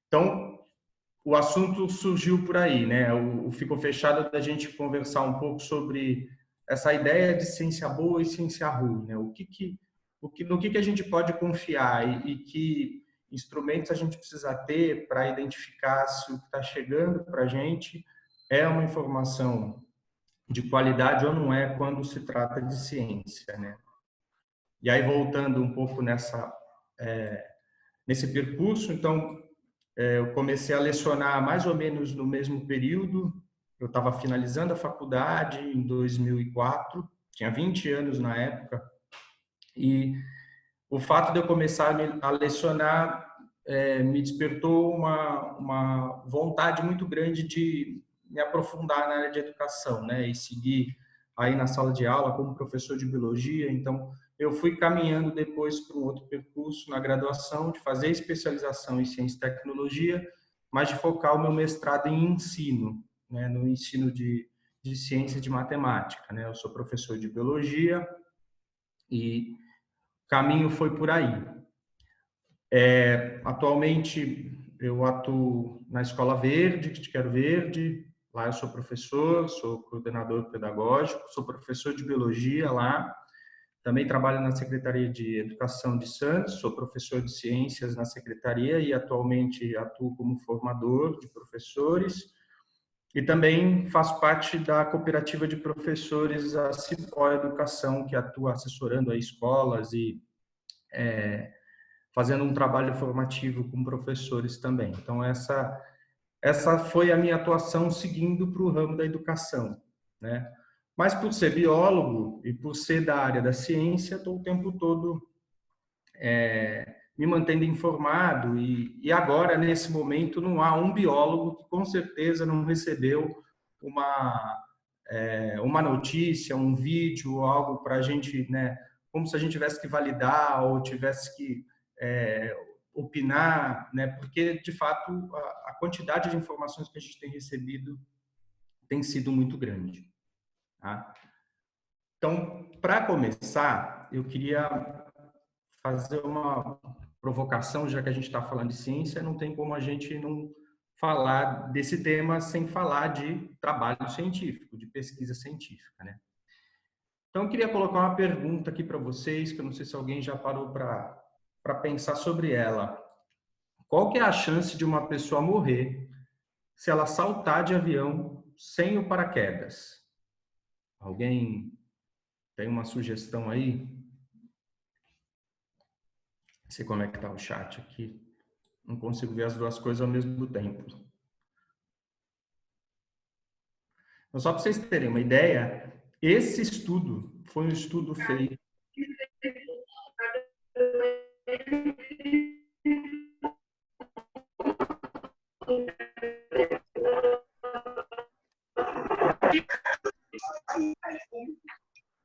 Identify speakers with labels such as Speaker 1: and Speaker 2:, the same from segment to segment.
Speaker 1: Então, o assunto surgiu por aí, né? O Ficou Fechado da gente conversar um pouco sobre essa ideia de ciência boa e ciência ruim, né? No que a gente pode confiar e que instrumentos a gente precisa ter para identificar se o que está chegando para a gente é uma informação de qualidade ou não é quando se trata de ciência, né? E aí, voltando um pouco nesse percurso, então, eu comecei a lecionar mais ou menos no mesmo período. Eu estava finalizando a faculdade em 2004, tinha 20 anos na época, e o fato de eu começar a lecionar me despertou uma vontade muito grande de me aprofundar na área de educação, né? E seguir aí na sala de aula como professor de biologia. Então, eu fui caminhando depois para um outro percurso na graduação, de fazer especialização em ciência e tecnologia, mas de focar o meu mestrado em ensino, né? No ensino de ciência e de matemática, né? Eu sou professor de biologia e o caminho foi por aí. Atualmente, eu atuo na Escola Verde, de Quero Verde. Lá eu sou professor, sou coordenador pedagógico, sou professor de biologia lá. Também trabalho na Secretaria de Educação de Santos, sou professor de ciências na Secretaria e atualmente atuo como formador de professores. E também faço parte da cooperativa de professores, a Cipó Educação, que atua assessorando aí escolas e fazendo um trabalho formativo com professores também. Então, essa foi a minha atuação seguindo para o ramo da educação, né? Mas por ser biólogo e por ser da área da ciência, estou o tempo todo me mantendo informado e agora, nesse momento, não há um biólogo que com certeza não recebeu uma notícia, um vídeo, algo para a gente, né, como se a gente tivesse que validar ou tivesse que opinar, né, porque, de fato, a quantidade de informações que a gente tem recebido tem sido muito grande. Tá? Então, para começar, eu queria fazer uma provocação, já que a gente está falando de ciência, não tem como a gente não falar desse tema sem falar de trabalho científico, de pesquisa científica, né? Então, eu queria colocar uma pergunta aqui para vocês, que eu não sei se alguém já parou para pensar sobre ela. Qual que é a chance de uma pessoa morrer se ela saltar de avião sem o paraquedas? Alguém tem uma sugestão aí? Não sei como é que está o chat aqui. Não consigo ver as duas coisas ao mesmo tempo. Então, só para vocês terem uma ideia, esse estudo foi um estudo feito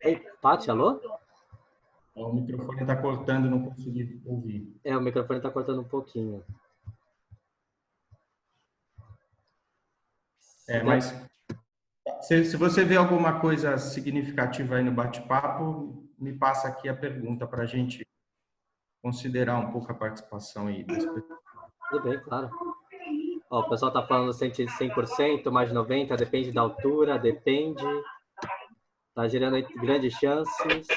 Speaker 2: Ei, Paty, alô?
Speaker 1: O microfone está cortando, não consegui ouvir.
Speaker 2: O microfone está cortando um pouquinho.
Speaker 1: Mas se você vê alguma coisa significativa aí no bate-papo, me passa aqui a pergunta para a gente considerar um pouco a participação aí das pessoas.
Speaker 2: Tudo bem, claro. Ó, o pessoal está falando 100%, mais de 90%, depende da altura, depende. Está gerando grandes chances.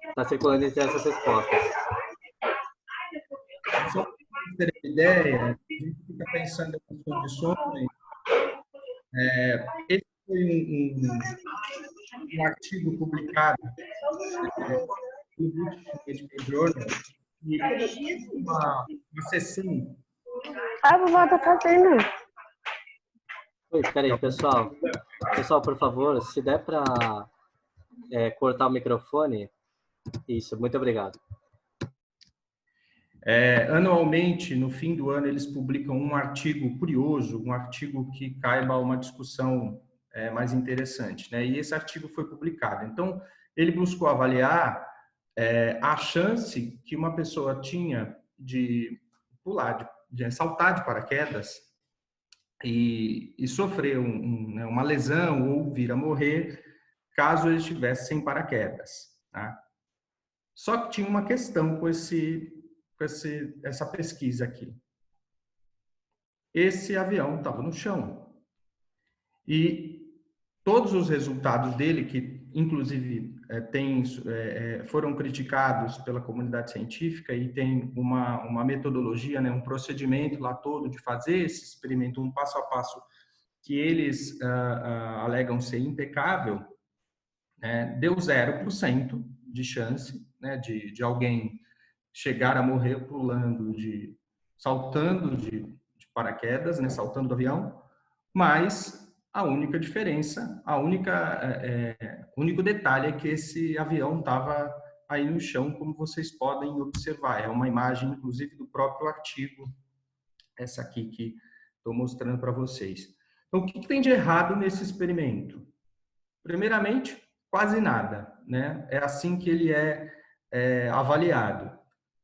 Speaker 2: Está circulando entre essas respostas.
Speaker 1: Só para vocês terem uma ideia, a gente fica pensando nas condições. Esse foi um artigo publicado no British Medical Journal e uma sessão.
Speaker 3: A vovó tá fazendo.
Speaker 2: Oi, peraí, pessoal. Pessoal, por favor, se der para cortar o microfone. Isso, muito obrigado.
Speaker 1: Anualmente, no fim do ano, eles publicam um artigo curioso, um artigo que caiba uma discussão mais interessante, né? E esse artigo foi publicado. Então, ele buscou avaliar a chance que uma pessoa tinha de pular, de saltar de paraquedas e sofrer uma lesão ou vir a morrer caso ele estivesse sem paraquedas, tá? Só que tinha uma questão com essa pesquisa aqui. esse avião estava no chão. E todos os resultados dele, que inclusive foram criticados pela comunidade científica e tem uma metodologia, né, um procedimento lá todo de fazer esse experimento, um passo a passo que eles alegam ser impecável, né, deu 0% de chance, né, de alguém chegar a morrer saltando de paraquedas, né, saltando do avião, mas a única diferença, o único detalhe é que esse avião estava aí no chão, como vocês podem observar. É uma imagem, inclusive, do próprio artigo, essa aqui que estou mostrando para vocês. Então, o que tem de errado nesse experimento? Primeiramente, quase nada, né? É assim que ele é avaliado.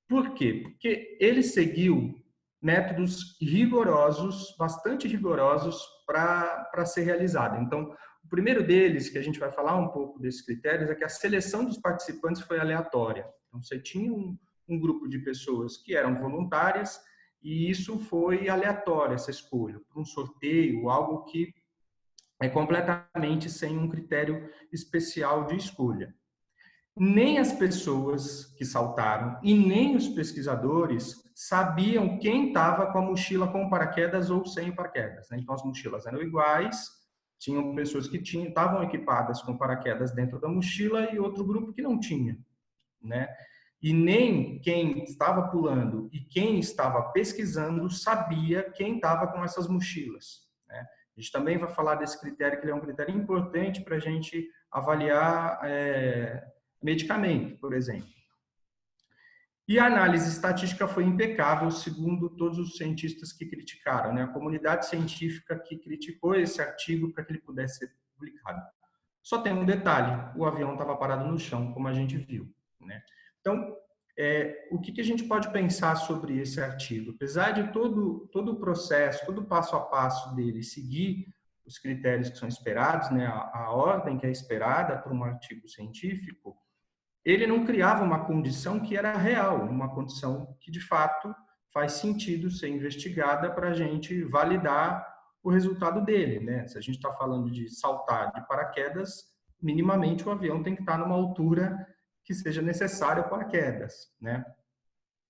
Speaker 1: Por quê? Porque ele seguiu métodos rigorosos, bastante rigorosos, para ser realizado. Então, o primeiro deles, que a gente vai falar um pouco desses critérios, é que a seleção dos participantes foi aleatória. Então, você tinha um grupo de pessoas que eram voluntárias e isso foi aleatório, essa escolha, por um sorteio, algo que é completamente sem um critério especial de escolha. Nem as pessoas que saltaram e nem os pesquisadores sabiam quem estava com a mochila com paraquedas ou sem paraquedas, né? Então, as mochilas eram iguais, tinham pessoas que estavam equipadas com paraquedas dentro da mochila e outro grupo que não tinha, né? E nem quem estava pulando e quem estava pesquisando sabia quem estava com essas mochilas, né? A gente também vai falar desse critério, que ele é um critério importante para a gente avaliar medicamento, por exemplo. E a análise estatística foi impecável, segundo todos os cientistas que criticaram, né? A comunidade científica que criticou esse artigo para que ele pudesse ser publicado. Só tem um detalhe, o avião estava parado no chão, como a gente viu, né? Então, o que a gente pode pensar sobre esse artigo? Apesar de todo o processo, todo o passo a passo dele seguir os critérios que são esperados, né? A ordem que é esperada para um artigo científico, ele não criava uma condição que era real, uma condição que, de fato, faz sentido ser investigada para a gente validar o resultado dele, né? Se a gente está falando de saltar de paraquedas, minimamente o avião tem que estar numa altura que seja necessária para paraquedas, né?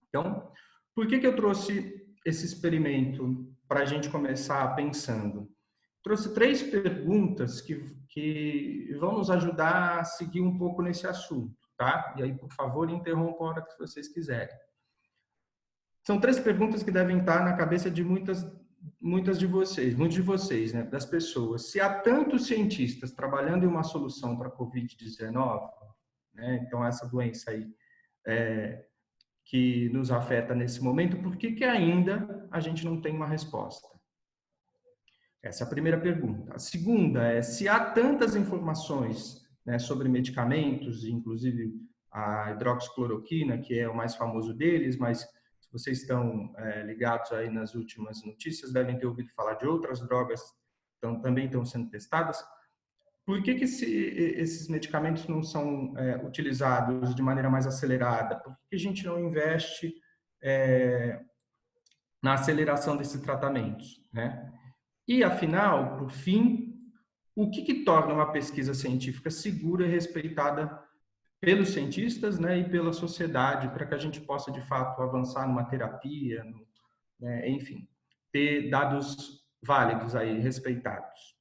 Speaker 1: Então, por que eu trouxe esse experimento para a gente começar pensando? Trouxe 3 perguntas que vão nos ajudar a seguir um pouco nesse assunto, tá? E aí, por favor, interrompam a hora que vocês quiserem. São 3 perguntas que devem estar na cabeça de muitos de vocês, né, das pessoas. Se há tantos cientistas trabalhando em uma solução para a Covid-19, né, então essa doença aí que nos afeta nesse momento, por que ainda a gente não tem uma resposta? Essa é a primeira pergunta. A segunda é, se há tantas informações, né, sobre medicamentos, inclusive a hidroxicloroquina, que é o mais famoso deles, mas se vocês estão ligados aí nas últimas notícias, devem ter ouvido falar de outras drogas que também estão sendo testadas. Por que esses medicamentos não são utilizados de maneira mais acelerada? Por que a gente não investe na aceleração desses tratamentos, né? E, afinal, por fim, o que torna uma pesquisa científica segura e respeitada pelos cientistas, né, e pela sociedade, para que a gente possa, de fato, avançar numa terapia, né, enfim, ter dados válidos aí, respeitados.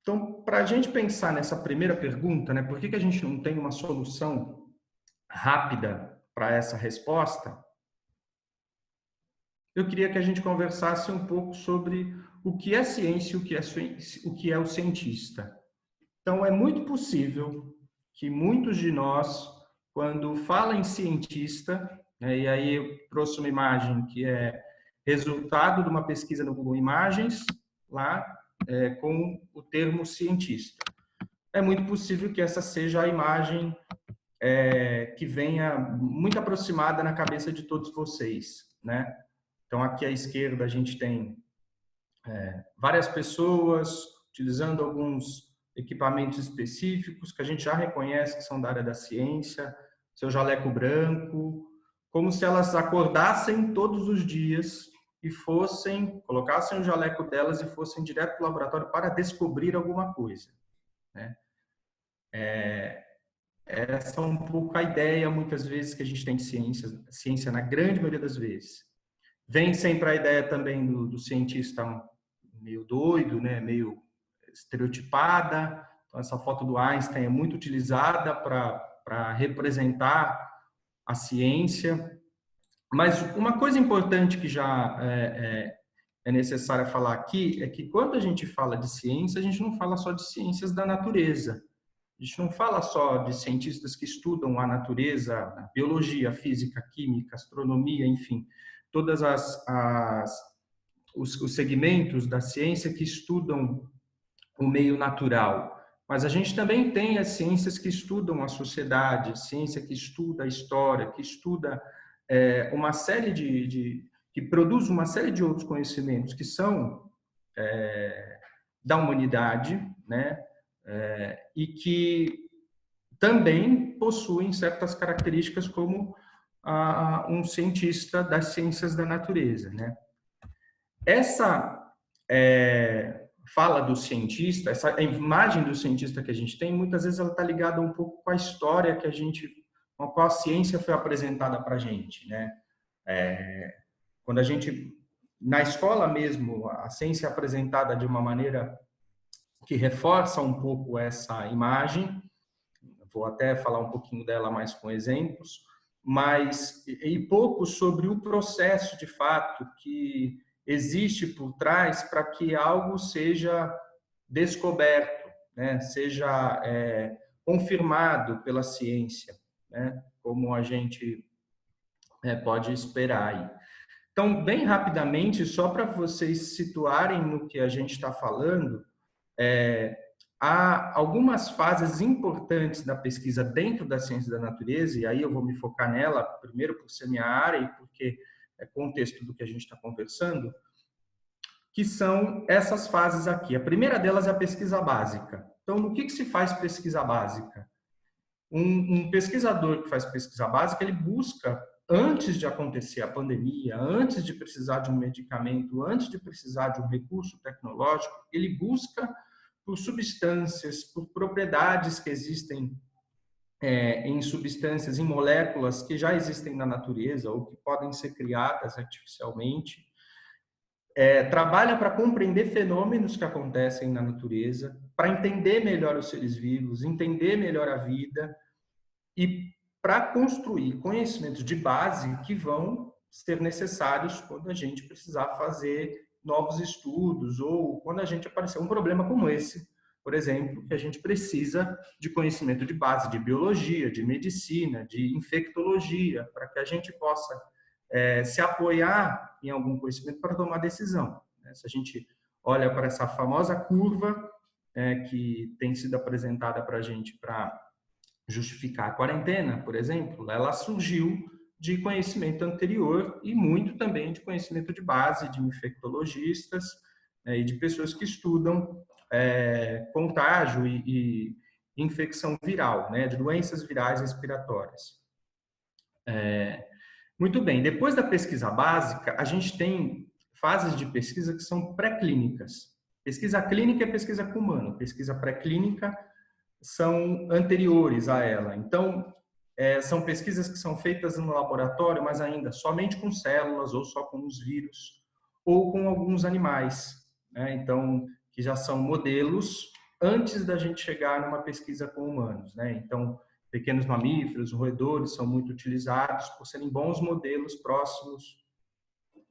Speaker 1: Então, para a gente pensar nessa primeira pergunta, né, por que a gente não tem uma solução rápida para essa resposta, eu queria que a gente conversasse um pouco sobre o que é ciência e o que é o cientista. Então, é muito possível que muitos de nós, quando falam em cientista, né, e aí eu trouxe uma imagem que é resultado de uma pesquisa no Google Imagens, lá com o termo cientista. É muito possível que essa seja a imagem que venha muito aproximada na cabeça de todos vocês, né? Então, aqui à esquerda a gente tem várias pessoas utilizando alguns equipamentos específicos que a gente já reconhece que são da área da ciência, seu jaleco branco, como se elas acordassem todos os dias e colocassem o jaleco delas e fossem direto para o laboratório para descobrir alguma coisa, né? Essa é um pouco a ideia, muitas vezes, que a gente tem de ciência na grande maioria das vezes. Vem sempre a ideia também do cientista meio doido, né? Meio estereotipada. Então, essa foto do Einstein é muito utilizada para representar a ciência. Mas uma coisa importante que já é necessária falar aqui é que quando a gente fala de ciência, a gente não fala só de ciências da natureza. A gente não fala só de cientistas que estudam a natureza, a biologia, a física, a química, a astronomia, enfim, todas os segmentos da ciência que estudam o meio natural. Mas a gente também tem as ciências que estudam a sociedade, ciência que estuda a história, que estuda uma série que produz uma série de outros conhecimentos que são da humanidade, né? E que também possuem certas características como um cientista das ciências da natureza, né? Essa fala do cientista, essa imagem do cientista que a gente tem, muitas vezes ela está ligada um pouco com a história com a qual a ciência foi apresentada para a gente, né? Quando a gente, na escola mesmo, a ciência é apresentada de uma maneira que reforça um pouco essa imagem, vou até falar um pouquinho dela mais com exemplos, mas e pouco sobre o processo de fato que existe por trás para que algo seja descoberto, né? Seja confirmado pela ciência, né? Como a gente pode esperar aí. Então, bem rapidamente, só para vocês se situarem no que a gente está falando, há algumas fases importantes da pesquisa dentro da ciência da natureza, e aí eu vou me focar nela, primeiro por ser minha área e porque é contexto do que a gente está conversando, que são essas fases aqui. A primeira delas é a pesquisa básica. Então, no que se faz pesquisa básica? Um pesquisador que faz pesquisa básica, ele busca, antes de acontecer a pandemia, antes de precisar de um medicamento, antes de precisar de um recurso tecnológico, ele busca por substâncias, por propriedades que existem em substâncias, em moléculas que já existem na natureza ou que podem ser criadas artificialmente. Trabalha para compreender fenômenos que acontecem na natureza, para entender melhor os seres vivos, entender melhor a vida e para construir conhecimentos de base que vão ser necessários quando a gente precisar fazer novos estudos ou quando a gente aparecer um problema como esse, por exemplo, que a gente precisa de conhecimento de base de biologia, de medicina, de infectologia, para que a gente possa se apoiar em algum conhecimento para tomar decisão. Se a gente olha para essa famosa curva que tem sido apresentada para a gente para justificar a quarentena, por exemplo, ela surgiu de conhecimento anterior e muito também de conhecimento de base de infectologistas e de pessoas que estudam contágio e infecção viral, né, de doenças virais respiratórias. Muito bem, depois da pesquisa básica, a gente tem fases de pesquisa que são pré-clínicas. Pesquisa clínica é pesquisa com humano, pesquisa pré-clínica são anteriores a ela. Então, são pesquisas que são feitas no laboratório, mas ainda somente com células, ou só com os vírus, ou com alguns animais, né? Então, que já são modelos antes da gente chegar numa pesquisa com humanos, né? Então, pequenos mamíferos, roedores são muito utilizados por serem bons modelos próximos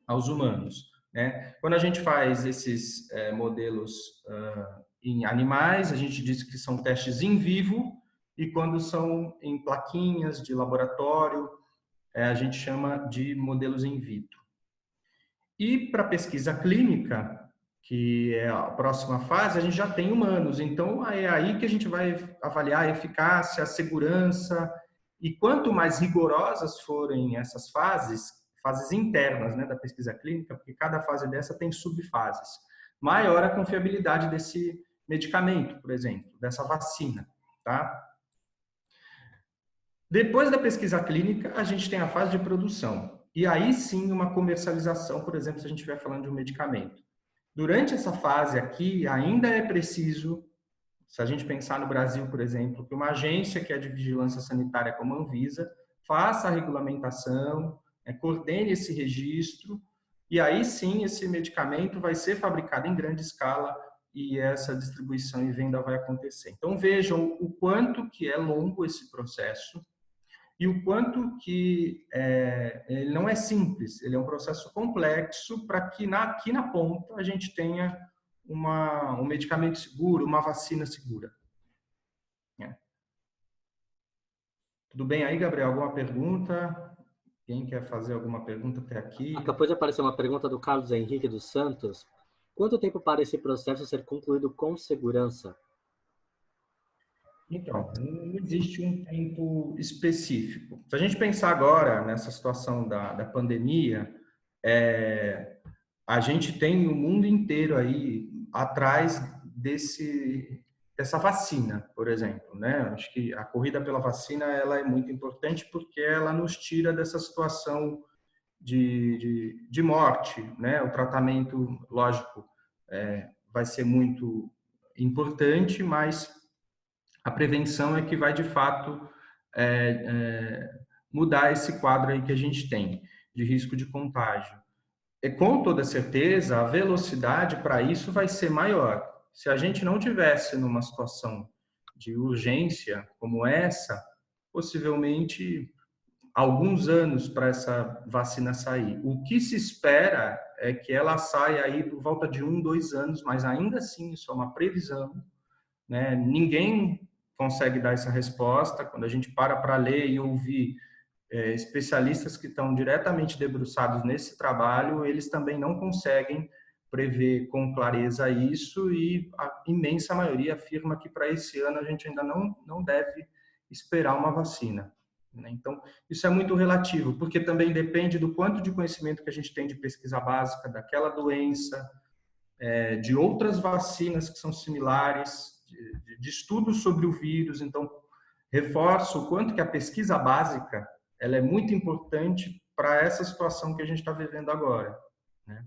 Speaker 1: aos humanos, né? Quando a gente faz esses modelos em animais, a gente diz que são testes in vivo, e quando são em plaquinhas de laboratório, a gente chama de modelos in vitro. E para pesquisa clínica, que é a próxima fase, a gente já tem humanos. Então, é aí que a gente vai avaliar a eficácia, a segurança, e quanto mais rigorosas forem essas fases internas, né, da pesquisa clínica, porque cada fase dessa tem subfases, maior a confiabilidade desse medicamento, por exemplo, dessa vacina, tá? Depois da pesquisa clínica, a gente tem a fase de produção. e aí sim uma comercialização, por exemplo, se a gente estiver falando de um medicamento. Durante essa fase aqui, ainda é preciso, se a gente pensar no Brasil, por exemplo, que uma agência que é de vigilância sanitária como a Anvisa faça a regulamentação, coordene esse registro, e aí sim esse medicamento vai ser fabricado em grande escala e essa distribuição e venda vai acontecer. Então vejam o quanto que é longo esse processo e o quanto que ele não é simples, ele é um processo complexo para que aqui na ponta a gente tenha um medicamento seguro, uma vacina segura. Tudo bem aí, Gabriel? Alguma pergunta? Quem quer fazer alguma pergunta até aqui?
Speaker 2: Acabou de aparecer uma pergunta do Carlos Henrique dos Santos. Quanto tempo para esse processo ser concluído com segurança?
Speaker 1: Então, não existe um tempo específico. Se a gente pensar agora nessa situação da pandemia, a gente tem o mundo inteiro aí atrás dessa vacina, por exemplo, né? Acho que a corrida pela vacina ela é muito importante porque ela nos tira dessa situação de morte, né? O tratamento, lógico, vai ser muito importante, mas a prevenção é que vai, de fato, mudar esse quadro aí que a gente tem de risco de contágio. E, com toda certeza, a velocidade para isso vai ser maior. Se a gente não tivesse numa situação de urgência como essa, possivelmente alguns anos para essa vacina sair. O que se espera é que ela saia aí por volta de 1, 2 anos, mas ainda assim isso é uma previsão, né? Ninguém consegue dar essa resposta. Quando a gente para ler e ouvir especialistas que estão diretamente debruçados nesse trabalho, eles também não conseguem prever com clareza isso e a imensa maioria afirma que para esse ano a gente ainda não deve esperar uma vacina. Então, isso é muito relativo, porque também depende do quanto de conhecimento que a gente tem de pesquisa básica daquela doença, de outras vacinas que são similares, de estudos sobre o vírus. Então, reforço o quanto que a pesquisa básica ela é muito importante para essa situação que a gente está vivendo agora, né?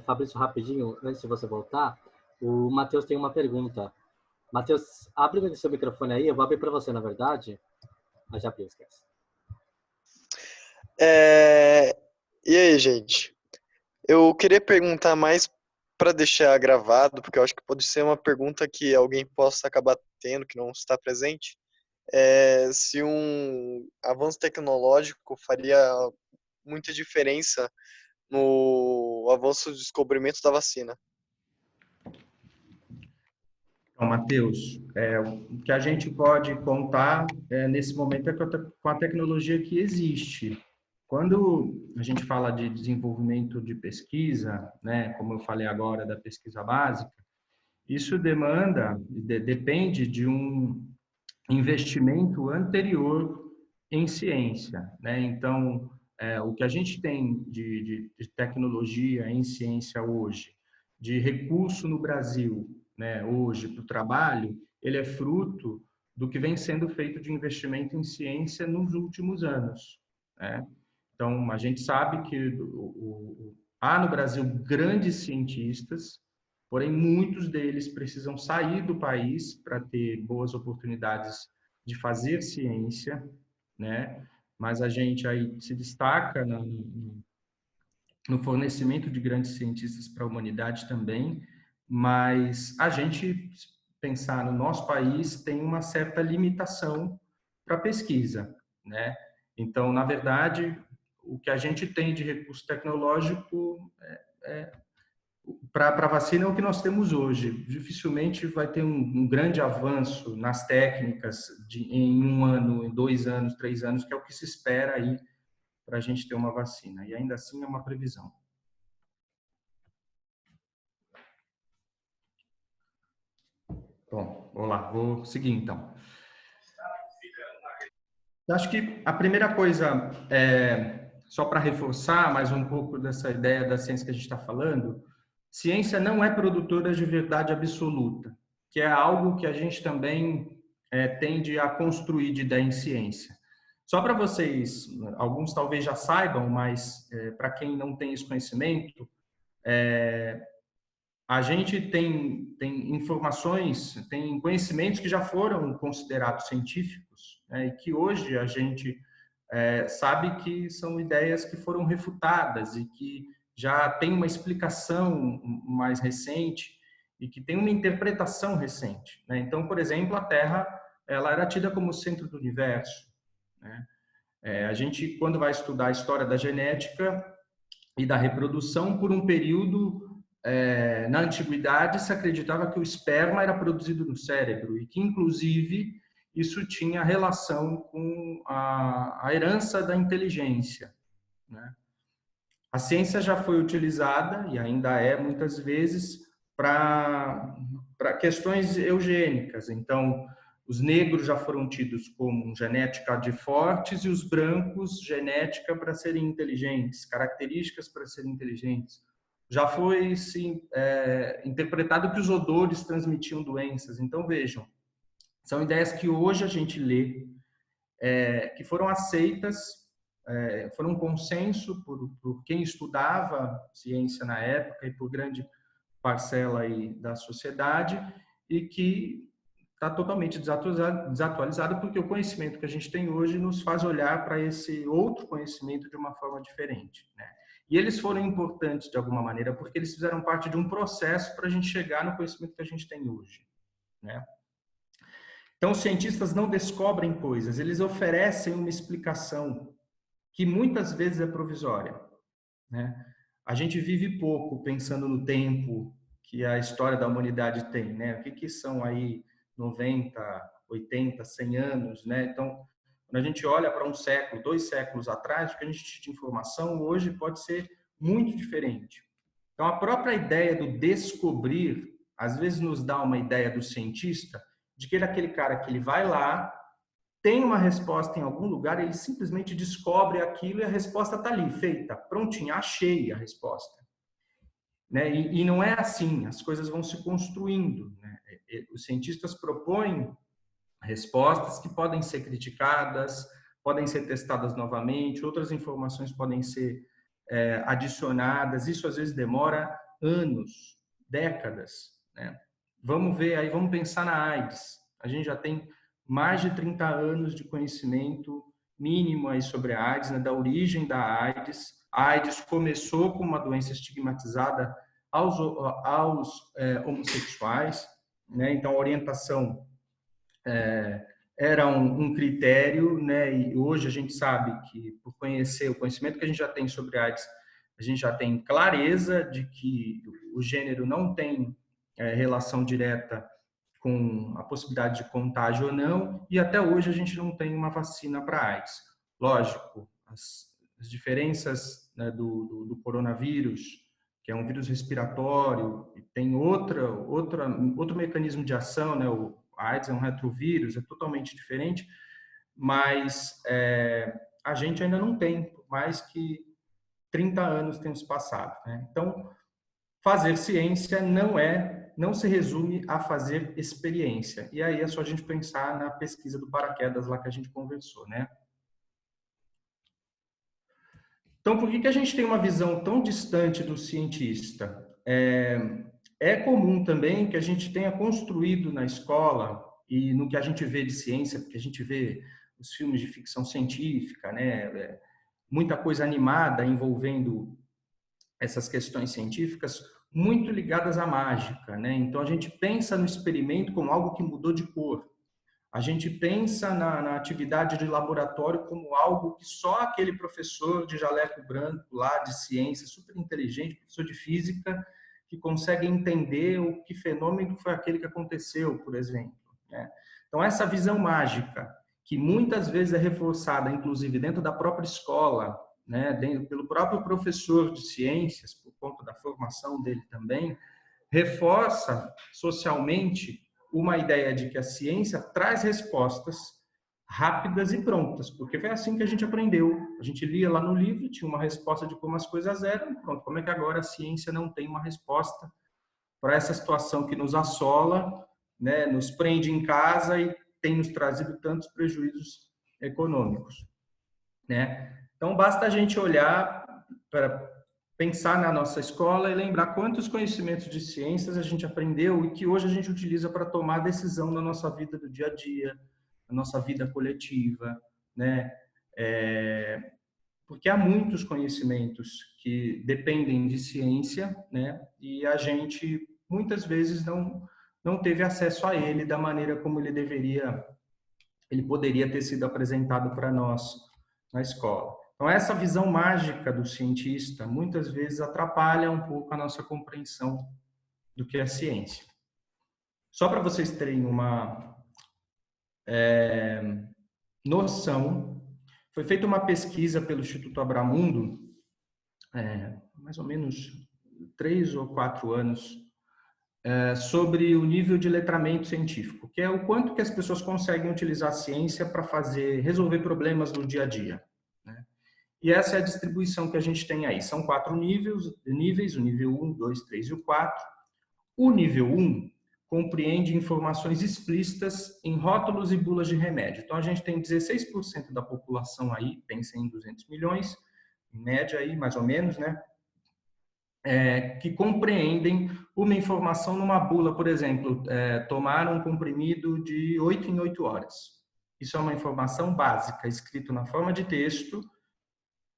Speaker 2: Fabrício, rapidinho, antes de você voltar, o Matheus tem uma pergunta. Matheus, abre o seu microfone aí, eu vou abrir para você, na verdade. Mas já abriu, esquece.
Speaker 4: E aí, gente? Eu queria perguntar mais para deixar gravado, porque eu acho que pode ser uma pergunta que alguém possa acabar tendo, que não está presente. Se um avanço tecnológico faria muita diferença no avanço do descobrimento da vacina.
Speaker 1: Então, Matheus, o que a gente pode contar nesse momento é com a tecnologia que existe. Quando a gente fala de desenvolvimento de pesquisa, né, como eu falei agora da pesquisa básica, isso depende de um investimento anterior em ciência, né? Então, o que a gente tem de tecnologia em ciência hoje, de recurso no Brasil, né, hoje para o trabalho, ele é fruto do que vem sendo feito de investimento em ciência nos últimos anos, né? Então, a gente sabe que há no Brasil grandes cientistas, porém muitos deles precisam sair do país para ter boas oportunidades de fazer ciência, né? Mas a gente aí se destaca no fornecimento de grandes cientistas para a humanidade também, mas a gente, pensar no nosso país, tem uma certa limitação para pesquisa, né? Então, na verdade, o que a gente tem de recurso tecnológico para a vacina é o que nós temos hoje. Dificilmente vai ter um grande avanço nas técnicas em 1 ano, em 2 anos, 3 anos, que é o que se espera aí para a gente ter uma vacina. E ainda assim é uma previsão. Bom, vamos lá, vou seguir então. Acho que a primeira coisa, só para reforçar mais um pouco dessa ideia da ciência que a gente está falando, ciência não é produtora de verdade absoluta, que é algo que a gente também tende a construir de ideia em ciência. Só para vocês, alguns talvez já saibam, mas para quem não tem esse conhecimento, a gente tem informações, tem conhecimentos que já foram considerados científicos, né, e que hoje a gente sabe que são ideias que foram refutadas e que já tem uma explicação mais recente e que tem uma interpretação recente, né? Então, por exemplo, a Terra ela era tida como o centro do universo, né? A gente, quando vai estudar a história da genética e da reprodução, por um período, na antiguidade, se acreditava que o esperma era produzido no cérebro e que, inclusive, isso tinha relação com a herança da inteligência, né? A ciência já foi utilizada, e ainda é muitas vezes, para questões eugênicas. Então, os negros já foram tidos como genética de fortes e os brancos genética para serem inteligentes, características para serem inteligentes. Já foi interpretado que os odores transmitiam doenças. Então, vejam, são ideias que hoje a gente lê, que foram aceitas, foram um consenso por quem estudava ciência na época e por grande parcela aí da sociedade, e que está totalmente desatualizado, porque o conhecimento que a gente tem hoje nos faz olhar para esse outro conhecimento de uma forma diferente, né? E eles foram importantes de alguma maneira, porque eles fizeram parte de um processo para a gente chegar no conhecimento que a gente tem hoje, né? Então, os cientistas não descobrem coisas, eles oferecem uma explicação que muitas vezes é provisória, né? A gente vive pouco pensando no tempo que a história da humanidade tem, né? O que são aí 90, 80, 100 anos, né? Então, quando a gente olha para um século, 2 séculos atrás, o que a gente tinha de informação hoje pode ser muito diferente. Então, a própria ideia do descobrir, às vezes nos dá uma ideia do cientista de que ele é aquele cara que ele vai lá, tem uma resposta em algum lugar, ele simplesmente descobre aquilo e a resposta está ali, feita, prontinha, achei a resposta, né? E não é assim, as coisas vão se construindo, né? Os cientistas propõem respostas que podem ser criticadas, podem ser testadas novamente, outras informações podem ser adicionadas, isso às vezes demora anos, décadas, né? Vamos ver aí, vamos pensar na AIDS. A gente já tem mais de 30 anos de conhecimento mínimo aí sobre a AIDS, né, da origem da AIDS. A AIDS começou como uma doença estigmatizada aos homossexuais, né? Então, a orientação era um critério, né? E hoje a gente sabe que, por conhecer o conhecimento que a gente já tem sobre a AIDS, a gente já tem clareza de que o gênero não tem relação direta com a possibilidade de contágio ou não, e até hoje a gente não tem uma vacina para AIDS. Lógico, as diferenças, né, do coronavírus, que é um vírus respiratório, e tem outro mecanismo de ação, né? O AIDS é um retrovírus, é totalmente diferente, mas a gente ainda não tem, por mais que 30 anos tenham se passado, né? Então, fazer ciência não se resume a fazer experiência. E aí é só a gente pensar na pesquisa do paraquedas lá que a gente conversou, né? Então, por que a gente tem uma visão tão distante do cientista? É comum também que a gente tenha construído na escola e no que a gente vê de ciência, porque a gente vê os filmes de ficção científica, né? Muita coisa animada envolvendo essas questões científicas, muito ligadas à mágica, né? Então, a gente pensa no experimento como algo que mudou de cor. A gente pensa na atividade de laboratório como algo que só aquele professor de jaleco branco lá de ciência, super inteligente, professor de física, que consegue entender o que fenômeno foi aquele que aconteceu, por exemplo, né? Então, essa visão mágica, que muitas vezes é reforçada, inclusive dentro da própria escola, né, pelo próprio professor de ciências, por conta da formação dele também, reforça socialmente uma ideia de que a ciência traz respostas rápidas e prontas, porque foi assim que a gente aprendeu. A gente lia lá no livro, tinha uma resposta de como as coisas eram, pronto. Como é que agora a ciência não tem uma resposta para essa situação que nos assola, né, nos prende em casa e tem nos trazido tantos prejuízos econômicos? né? Então, basta a gente olhar para pensar na nossa escola e lembrar quantos conhecimentos de ciências a gente aprendeu e que hoje a gente utiliza para tomar decisão na nossa vida do dia a dia, na nossa vida coletiva, né? Porque há muitos conhecimentos que dependem de ciência, né? E a gente muitas vezes não teve acesso a ele da maneira como ele poderia ter sido apresentado para nós na escola. Então, essa visão mágica do cientista muitas vezes atrapalha um pouco a nossa compreensão do que é ciência. Só para vocês terem uma noção, foi feita uma pesquisa pelo Instituto Abramundo, mais ou menos 3 ou 4 anos, sobre o nível de letramento científico, que é o quanto que as pessoas conseguem utilizar a ciência para resolver problemas no dia a dia, né? E essa é a distribuição que a gente tem aí. São 4 níveis, o nível 1, 2, 3 e o 4. O nível 1 compreende informações explícitas em rótulos e bulas de remédio. Então, a gente tem 16% da população aí, pensa em 200 milhões, em média aí, mais ou menos, né? Que compreendem uma informação numa bula, por exemplo, tomar um comprimido de 8 em 8 horas. Isso é uma informação básica, escrito na forma de texto,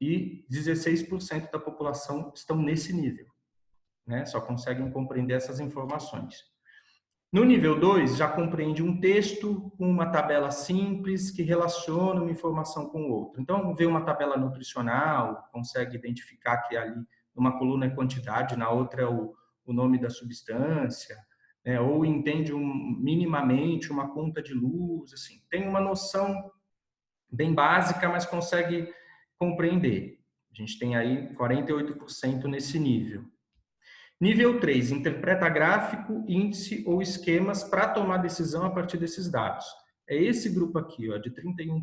Speaker 1: e 16% da população estão nesse nível, né? Só conseguem compreender essas informações. No nível 2, já compreende um texto com uma tabela simples que relaciona uma informação com outra. Então, vê uma tabela nutricional, consegue identificar que ali numa coluna é quantidade, na outra é o nome da substância, né? Ou entende minimamente uma conta de luz, assim. Tem uma noção bem básica, mas consegue compreender. A gente tem aí 48% nesse nível. Nível 3, interpreta gráfico, índice ou esquemas para tomar decisão a partir desses dados. É esse grupo aqui, ó, de 31%.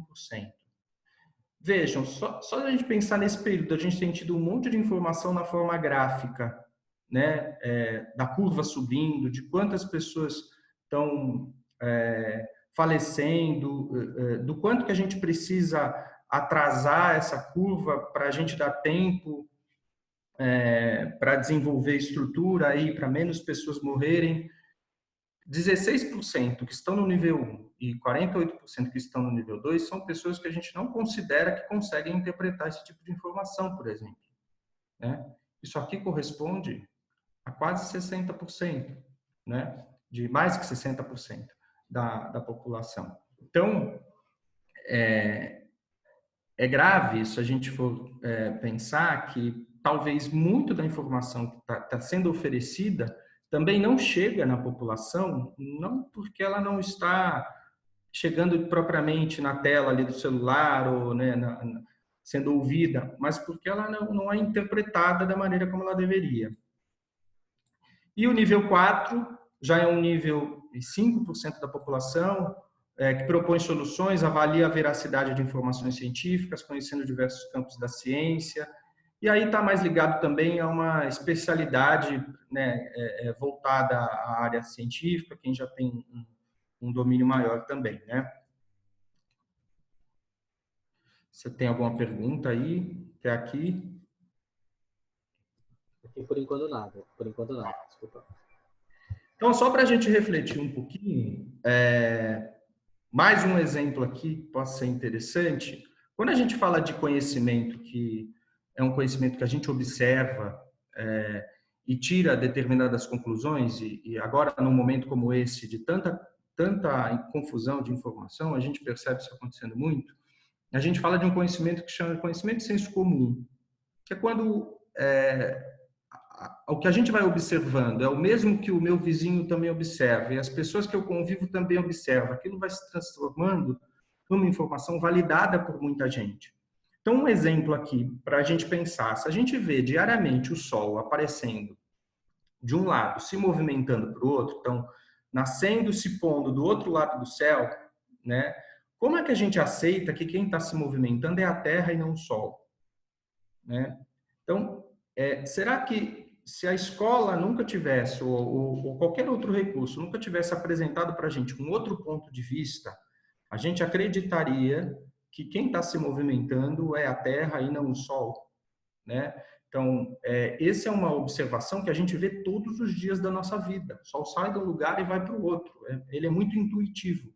Speaker 1: Vejam, só a gente pensar nesse período, a gente tem tido um monte de informação na forma gráfica, né? Da curva subindo, de quantas pessoas estão falecendo, do quanto que a gente precisa atrasar essa curva para a gente dar tempo para desenvolver estrutura aí, para menos pessoas morrerem. 16% que estão no nível 1 e 48% que estão no nível 2 são pessoas que a gente não considera que conseguem interpretar esse tipo de informação, por exemplo, né? Isso aqui corresponde a quase 60%, né? De mais que 60% da população. Então, é grave se a gente for pensar que talvez muito da informação que está sendo oferecida também não chega na população, não porque ela não está chegando propriamente na tela ali do celular ou, né, sendo ouvida, mas porque ela não é interpretada da maneira como ela deveria. E o nível 4 já é um nível de 5% da população, que propõe soluções, avalia a veracidade de informações científicas, conhecendo diversos campos da ciência. E aí está mais ligado também a uma especialidade, né, voltada à área científica, quem já tem um domínio maior também, né? Você tem alguma pergunta aí? Até aqui?
Speaker 2: Aqui por enquanto nada. Por enquanto nada, desculpa.
Speaker 1: Então, só para a gente refletir um pouquinho, mais um exemplo aqui que possa ser interessante. Quando a gente fala de conhecimento, que é um conhecimento que a gente observa e tira determinadas conclusões, e agora, num momento como esse, de tanta confusão de informação, a gente percebe isso acontecendo muito, a gente fala de um conhecimento que chama de conhecimento de senso comum, que é quando o que a gente vai observando é o mesmo que o meu vizinho também observa, e as pessoas que eu convivo também observam. Aquilo vai se transformando numa informação validada por muita gente. Então, um exemplo aqui para a gente pensar: se a gente vê diariamente o Sol aparecendo de um lado, se movimentando para o outro, então nascendo, se pondo do outro lado do céu, né? Como é que a gente aceita que quem está se movimentando é a Terra e não o Sol, né? Então, será que se a escola nunca tivesse, ou qualquer outro recurso, nunca tivesse apresentado para a gente um outro ponto de vista, a gente acreditaria que quem está se movimentando é a Terra e não o Sol, né? Então, essa é uma observação que a gente vê todos os dias da nossa vida. O Sol sai de um lugar e vai para o outro. Ele é muito intuitivo.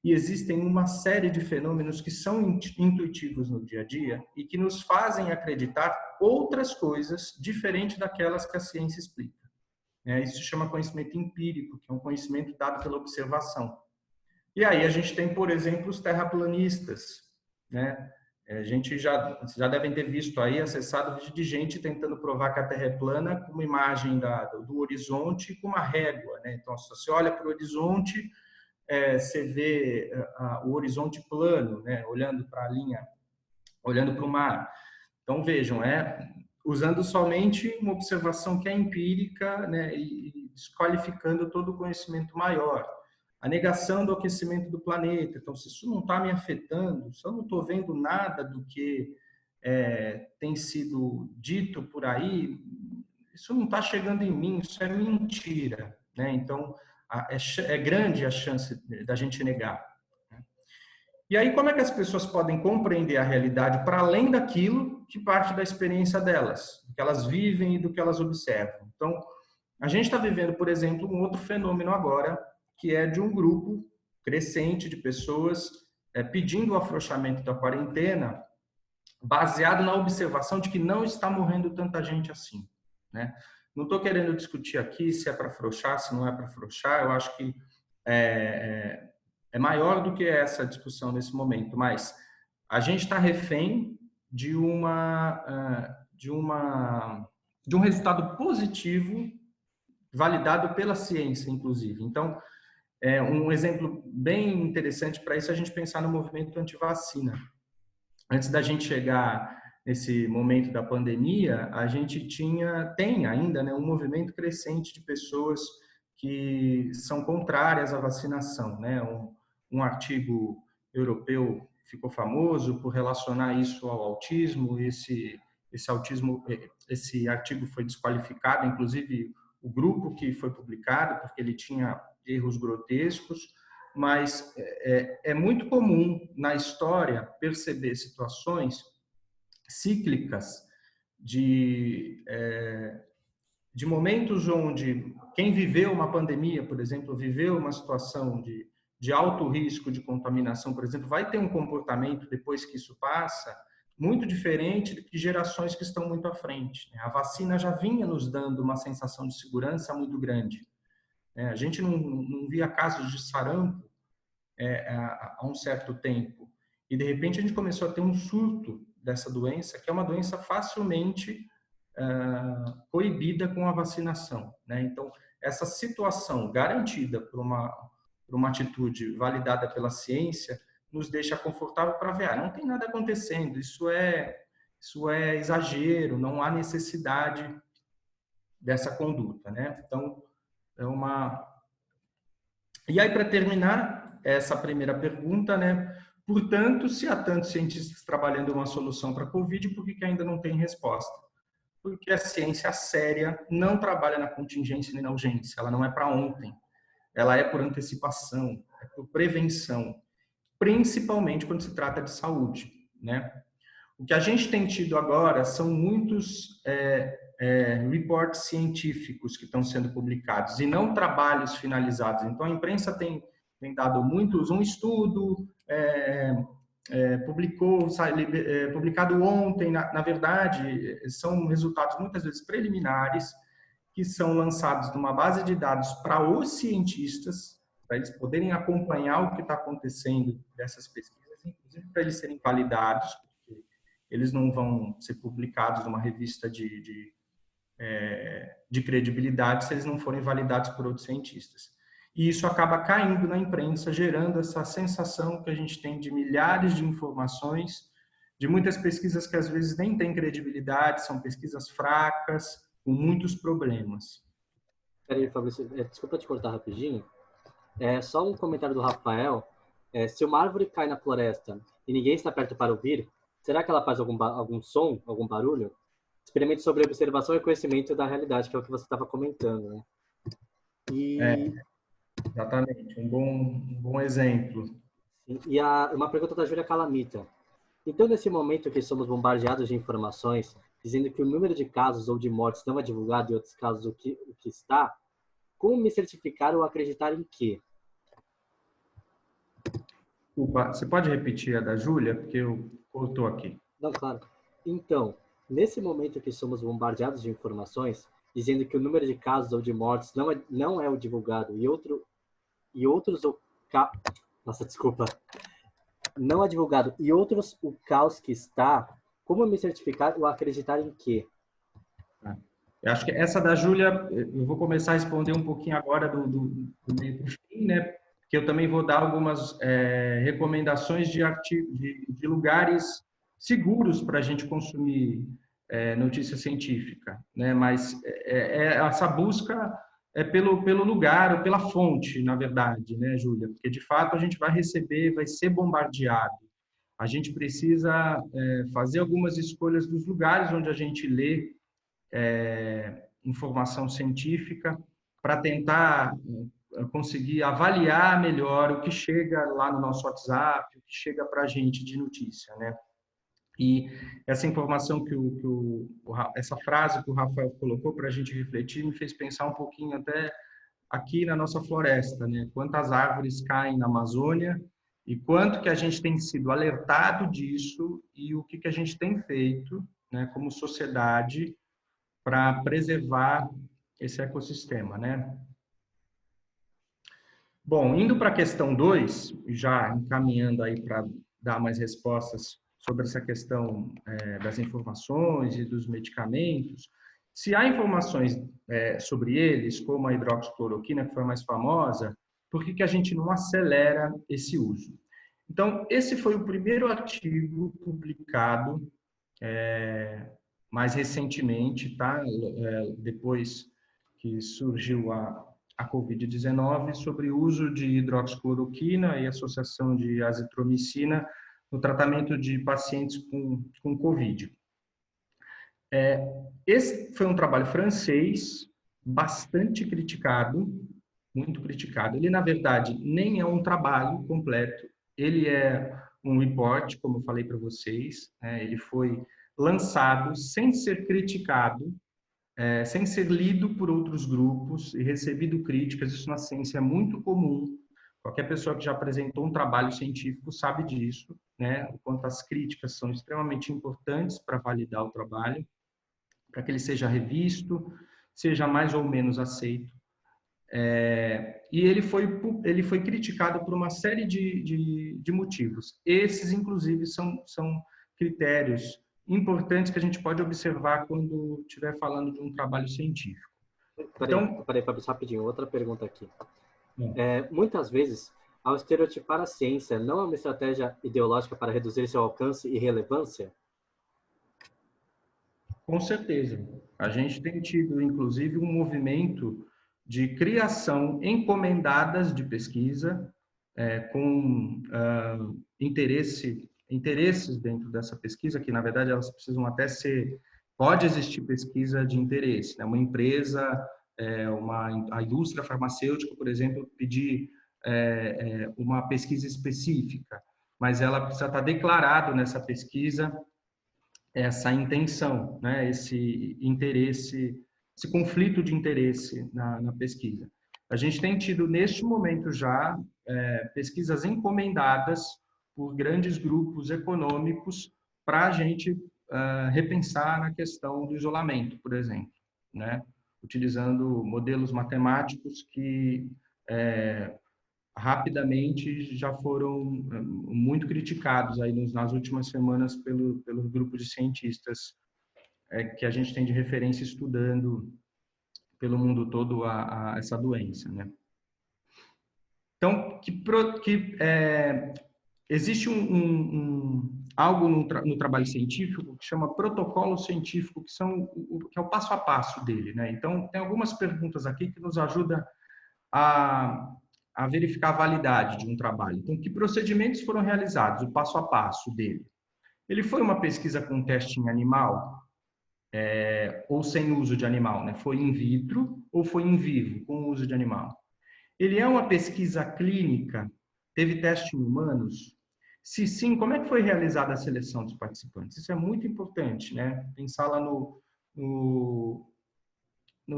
Speaker 1: E existem uma série de fenômenos que são intuitivos no dia a dia e que nos fazem acreditar outras coisas diferentes daquelas que a ciência explica. Isso se chama conhecimento empírico, que é um conhecimento dado pela observação. E aí a gente tem, por exemplo, os terraplanistas, né? A gente já devem ter visto aí, acessado vídeo de gente tentando provar que a Terra é plana com uma imagem do horizonte com uma régua, né? Então, se você olha para o horizonte, você vê o horizonte plano, né? Olhando para a linha, olhando para o mar. Então, vejam, usando somente uma observação que é empírica, né? E desqualificando todo o conhecimento maior. A negação do aquecimento do planeta. Então, se isso não está me afetando, se eu não estou vendo nada do que tem sido dito por aí, isso não está chegando em mim, isso é mentira, né? Então, é grande a chance da gente negar. E aí, como é que as pessoas podem compreender a realidade para além daquilo que parte da experiência delas, do que elas vivem e do que elas observam? Então, a gente está vivendo, por exemplo, um outro fenômeno agora, que é de um grupo crescente de pessoas pedindo o afrouxamento da quarentena, baseado na observação de que não está morrendo tanta gente assim, né? Não estou querendo discutir aqui se é para afrouxar, se não é para afrouxar. Eu acho que é maior do que essa discussão nesse momento, mas a gente está refém de um resultado positivo validado pela ciência, inclusive. Então, um exemplo bem interessante para isso é a gente pensar no movimento anti-vacina. Antes da gente chegar nesse momento da pandemia, a gente tem ainda, né, um movimento crescente de pessoas que são contrárias à vacinação, né? Um artigo europeu ficou famoso por relacionar isso ao autismo. Esse artigo foi desqualificado, inclusive o grupo que foi publicado, porque ele tinha erros grotescos, mas é muito comum na história perceber situações cíclicas de momentos onde quem viveu uma pandemia, por exemplo, viveu uma situação de alto risco de contaminação, por exemplo, vai ter um comportamento depois que isso passa muito diferente de que gerações que estão muito à frente. A vacina já vinha nos dando uma sensação de segurança muito grande. A gente não via casos de sarampo há um certo tempo. E, de repente, a gente começou a ter um surto dessa doença, que é uma doença facilmente coibida com a vacinação, né? Então, essa situação garantida por uma atitude validada pela ciência nos deixa confortável para ver, não tem nada acontecendo, isso é exagero, não há necessidade dessa conduta, né? Então, E aí, para terminar essa primeira pergunta, né? Portanto, se há tantos cientistas trabalhando uma solução para a Covid, por que ainda não tem resposta? Porque a ciência séria não trabalha na contingência nem na urgência, ela não é para ontem, ela é por antecipação, é por prevenção, principalmente quando se trata de saúde, né? O que a gente tem tido agora são muitos reports científicos que estão sendo publicados e não trabalhos finalizados. Então, a imprensa tem dado muitos, um estudo publicado ontem, na verdade, são resultados muitas vezes preliminares que são lançados numa base de dados para os cientistas, para eles poderem acompanhar o que está acontecendo dessas pesquisas, inclusive para eles serem validados, porque eles não vão ser publicados numa revista de credibilidade se eles não forem validados por outros cientistas. E isso acaba caindo na imprensa, gerando essa sensação que a gente tem de milhares de informações, de muitas pesquisas que às vezes nem têm credibilidade, são pesquisas fracas, com muitos problemas.
Speaker 2: Peraí, Fabrício, desculpa te cortar rapidinho. Só um comentário do Rafael. Se uma árvore cai na floresta e ninguém está perto para ouvir, será que ela faz algum som, algum barulho? Experimente sobre observação e conhecimento da realidade, que é o que você estava comentando, né?
Speaker 1: Exatamente, um bom exemplo.
Speaker 2: E uma pergunta da Júlia Calamita. Então, nesse momento que somos bombardeados de informações, dizendo que o número de casos ou de mortes não é divulgado e outros casos o que está, como me certificar ou acreditar em quê?
Speaker 1: Desculpa, você pode repetir a da Júlia? Porque eu cortou aqui.
Speaker 2: Não, claro. Então, nesse momento que somos bombardeados de informações, dizendo que o número de casos ou de mortes não é o divulgado e outros nossa, desculpa. Não é divulgado e outros o caos que está, como me certificar ou acreditar em quê?
Speaker 1: Eu acho que essa da Júlia, eu vou começar a responder um pouquinho agora do meio para o fim, né? Que eu também vou dar algumas recomendações de lugares seguros para a gente consumir notícia científica, né? Mas essa busca é pelo lugar, ou pela fonte, na verdade, né, Júlia? Porque, de fato, a gente vai receber, vai ser bombardeado. A gente precisa fazer algumas escolhas dos lugares onde a gente lê informação científica para tentar conseguir avaliar melhor o que chega lá no nosso WhatsApp, o que chega para a gente de notícia, né? E essa informação essa frase que o Rafael colocou para a gente refletir me fez pensar um pouquinho até aqui na nossa floresta, né? Quantas árvores caem na Amazônia e quanto que a gente tem sido alertado disso e o que a gente tem feito, né, como sociedade para preservar esse ecossistema, né? Bom, indo para a questão 2, já encaminhando aí para dar mais respostas sobre essa questão das informações e dos medicamentos, se há informações sobre eles, como a hidroxicloroquina, que foi a mais famosa, por que a gente não acelera esse uso? Então, esse foi o primeiro artigo publicado mais recentemente, tá? Depois que surgiu a Covid-19, sobre o uso de hidroxicloroquina e associação de azitromicina no tratamento de pacientes com Covid. Esse foi um trabalho francês, bastante criticado, muito criticado. Ele, na verdade, nem é um trabalho completo, ele é um report, como eu falei para vocês, né? Ele foi lançado sem ser criticado, sem ser lido por outros grupos e recebido críticas. Isso na ciência é muito comum. Qualquer pessoa que já apresentou um trabalho científico sabe disso, né? O quanto as críticas são extremamente importantes para validar o trabalho, para que ele seja revisto, seja mais ou menos aceito. E ele foi criticado por uma série de motivos. Esses, inclusive, são critérios importantes que a gente pode observar quando estiver falando de um trabalho científico.
Speaker 2: Peraí, Fábio, rapidinho, outra pergunta aqui. Muitas vezes, ao estereotipar a ciência, não é uma estratégia ideológica para reduzir seu alcance e relevância?
Speaker 1: Com certeza. A gente tem tido, inclusive, um movimento de criação encomendadas de pesquisa com interesses dentro dessa pesquisa, que, na verdade, elas precisam até ser... Pode existir pesquisa de interesse, né? Uma empresa, a indústria farmacêutica, por exemplo, pedir uma pesquisa específica, mas ela precisa estar declarado nessa pesquisa essa intenção, né? Esse interesse, esse conflito de interesse na pesquisa. A gente tem tido, neste momento já, pesquisas encomendadas por grandes grupos econômicos para a gente repensar na questão do isolamento, por exemplo, né? Utilizando modelos matemáticos que rapidamente já foram muito criticados aí nas últimas semanas pelos grupos de cientistas que a gente tem de referência estudando pelo mundo todo essa doença, né? Então, existe algo no trabalho científico que chama protocolo científico, que é o passo a passo dele, né? Então, tem algumas perguntas aqui que nos ajudam a verificar a validade de um trabalho. Então, que procedimentos foram realizados, o passo a passo dele? Ele foi uma pesquisa com teste em animal ou sem uso de animal, né? Foi in vitro ou foi in vivo, com uso de animal? Ele é uma pesquisa clínica Teve teste em humanos? Se sim, como é que foi realizada a seleção dos participantes? Isso é muito importante, né? Pensar lá no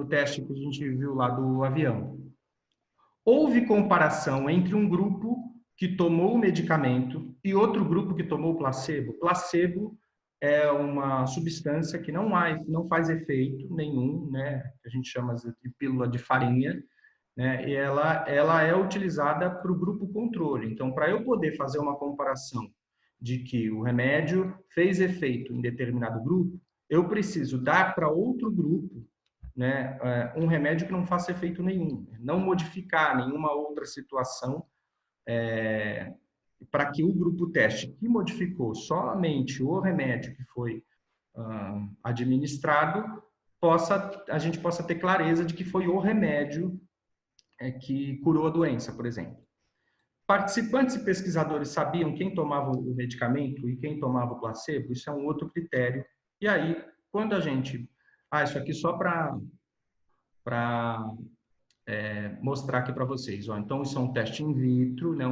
Speaker 1: teste que a gente viu lá do avião. Houve comparação entre um grupo que tomou o medicamento e outro grupo que tomou o placebo? Placebo é uma substância que não faz efeito nenhum, né? A gente chama de pílula de farinha, né? E ela é utilizada para o grupo controle. Então, para eu poder fazer uma comparação de que o remédio fez efeito em determinado grupo, eu preciso dar para outro grupo, né, um remédio que não faça efeito nenhum, não modificar nenhuma outra situação, para que o grupo teste que modificou somente o remédio que foi administrado, a gente possa ter clareza de que foi o remédio que curou a doença, por exemplo. Participantes e pesquisadores sabiam quem tomava o medicamento e quem tomava o placebo? Isso é um outro critério. E aí, quando a gente... isso aqui só para mostrar aqui para vocês. Então, isso é um teste in vitro, né?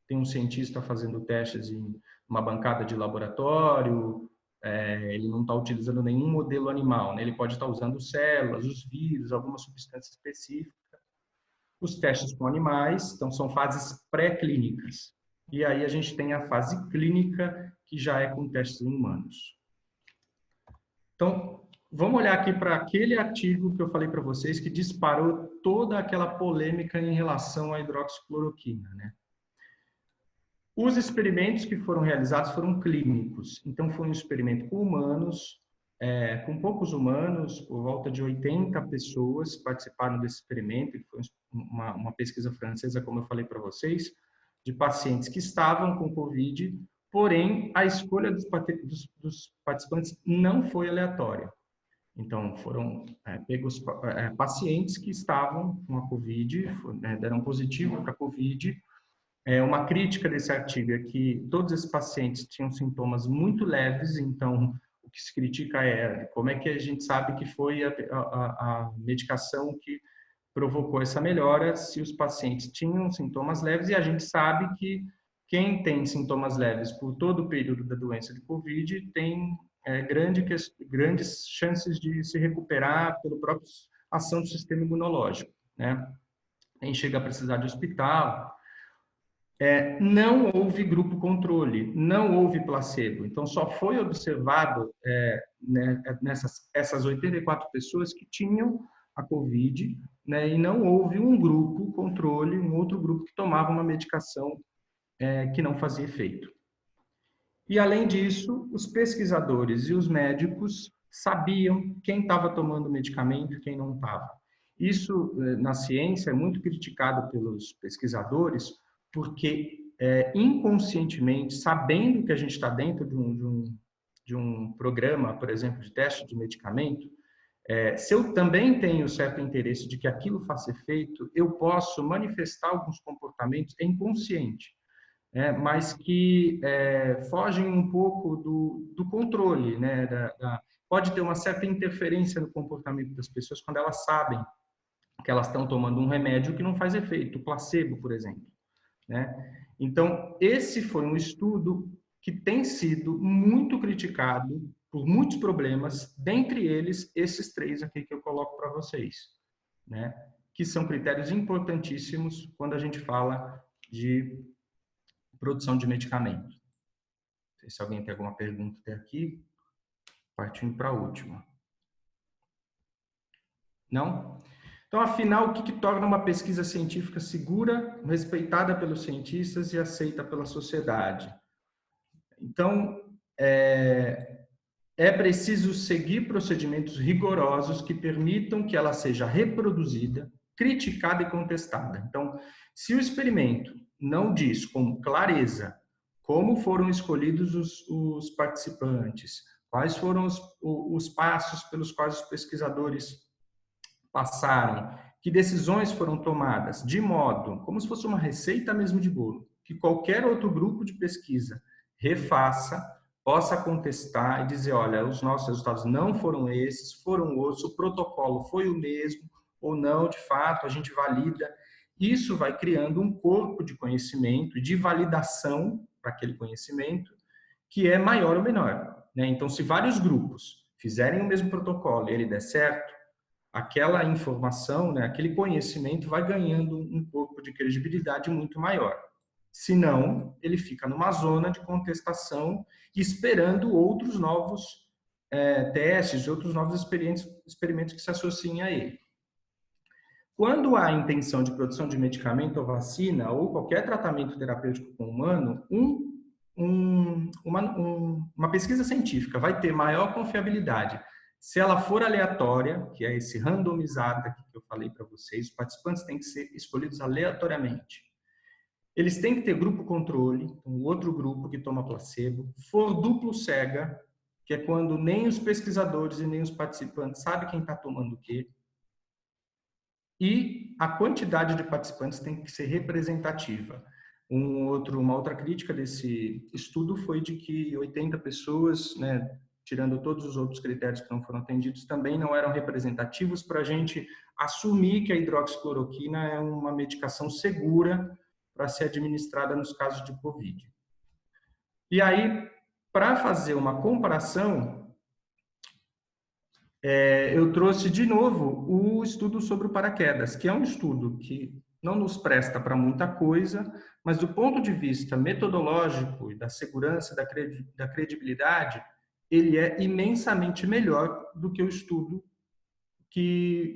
Speaker 1: Tem um cientista fazendo testes em uma bancada de laboratório, ele não está utilizando nenhum modelo animal, né? Ele pode estar usando células, os vírus, alguma substância específica. Os testes com animais, então, são fases pré-clínicas. E aí a gente tem a fase clínica, que já é com testes em humanos. Então, vamos olhar aqui para aquele artigo que eu falei para vocês, que disparou toda aquela polêmica em relação à hidroxicloroquina, né? Os experimentos que foram realizados foram clínicos. Então, foi um experimento com humanos, com poucos humanos, por volta de 80 pessoas participaram desse experimento, que foi uma pesquisa francesa, como eu falei para vocês, de pacientes que estavam com Covid, porém, a escolha dos participantes não foi aleatória. Então, foram pegos pacientes que estavam com a Covid, deram positivo para a Covid. Uma crítica desse artigo é que todos esses pacientes tinham sintomas muito leves, então, o que se critica é como é que a gente sabe que foi a medicação que provocou essa melhora se os pacientes tinham sintomas leves, e a gente sabe que quem tem sintomas leves por todo o período da doença de Covid tem grandes chances de se recuperar pela própria ação do sistema imunológico, né? Quem chega a precisar de hospital. Não houve grupo controle, não houve placebo. Então, só foi observado essas 84 pessoas que tinham a Covid, né, e não houve um grupo controle, um outro grupo que tomava uma medicação que não fazia efeito. E, além disso, os pesquisadores e os médicos sabiam quem estava tomando o medicamento e quem não estava. Isso, na ciência, é muito criticado pelos pesquisadores, porque inconscientemente, sabendo que a gente está dentro de um programa, por exemplo, de teste de medicamento, se eu também tenho certo interesse de que aquilo faça efeito, eu posso manifestar alguns comportamentos inconsciente, mas que fogem um pouco do controle, né? Pode ter uma certa interferência no comportamento das pessoas quando elas sabem que elas estão tomando um remédio que não faz efeito, o placebo, por exemplo, né? Então, esse foi um estudo que tem sido muito criticado por muitos problemas, dentre eles esses 3 aqui que eu coloco para vocês, né? Que são critérios importantíssimos quando a gente fala de produção de medicamento. Não sei se alguém tem alguma pergunta até aqui. Partindo para a última. Não? Então, afinal, o que torna uma pesquisa científica segura, respeitada pelos cientistas e aceita pela sociedade? Então, é preciso seguir procedimentos rigorosos que permitam que ela seja reproduzida, criticada e contestada. Então, se o experimento não diz com clareza como foram escolhidos os participantes, quais foram os passos pelos quais os pesquisadores passaram, que decisões foram tomadas, de modo, como se fosse uma receita mesmo de bolo, que qualquer outro grupo de pesquisa refaça, possa contestar e dizer, olha, os nossos resultados não foram esses, foram outros, o protocolo foi o mesmo, ou não, de fato, a gente valida. Isso vai criando um corpo de conhecimento, de validação para aquele conhecimento, que é maior ou menor, né? Então, se vários grupos fizerem o mesmo protocolo e ele der certo, aquela informação, né, aquele conhecimento vai ganhando um corpo de credibilidade muito maior. Senão, ele fica numa zona de contestação, esperando outros novos testes, outros novos experimentos que se associem a ele. Quando há intenção de produção de medicamento ou vacina, ou qualquer tratamento terapêutico com o humano, uma pesquisa científica vai ter maior confiabilidade se ela for aleatória, que é esse randomizada que eu falei para vocês. Os participantes têm que ser escolhidos aleatoriamente. Eles têm que ter grupo controle, um outro grupo que toma placebo. For duplo cega, que é quando nem os pesquisadores e nem os participantes sabem quem está tomando o quê. E a quantidade de participantes tem que ser representativa. Uma outra crítica desse estudo foi de que 80 pessoas, né, tirando todos os outros critérios que não foram atendidos, também não eram representativos para a gente assumir que a hidroxicloroquina é uma medicação segura para ser administrada nos casos de Covid. E aí, para fazer uma comparação, eu trouxe de novo o estudo sobre o paraquedas, que é um estudo que não nos presta para muita coisa, mas do ponto de vista metodológico e da segurança, da credibilidade, ele é imensamente melhor do que o estudo que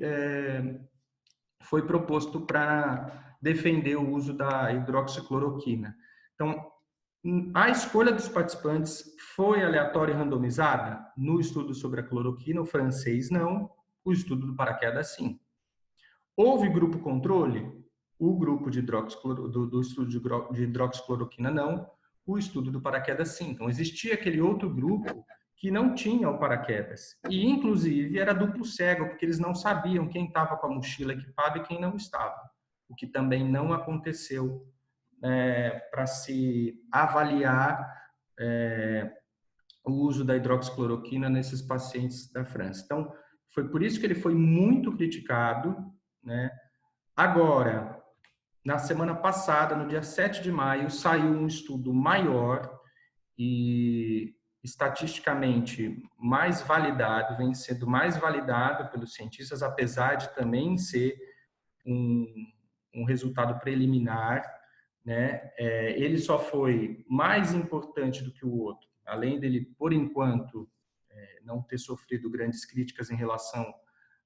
Speaker 1: foi proposto para defender o uso da hidroxicloroquina. Então, a escolha dos participantes foi aleatória e randomizada? No estudo sobre a cloroquina, o francês não, o estudo do paraquedas sim. Houve grupo controle? O grupo de do estudo de hidroxicloroquina não, o estudo do paraquedas sim. Então, existia aquele outro grupo que não tinha o paraquedas. E, inclusive, era duplo cego, porque eles não sabiam quem estava com a mochila equipada e quem não estava. O que também não aconteceu para se avaliar o uso da hidroxicloroquina nesses pacientes da França. Então, foi por isso que ele foi muito criticado, né? Agora, na semana passada, no dia 7 de maio, saiu um estudo maior e estatisticamente mais validado, vem sendo mais validado pelos cientistas, apesar de também ser um resultado preliminar, né? Ele só foi mais importante do que o outro, além dele, por enquanto, não ter sofrido grandes críticas em relação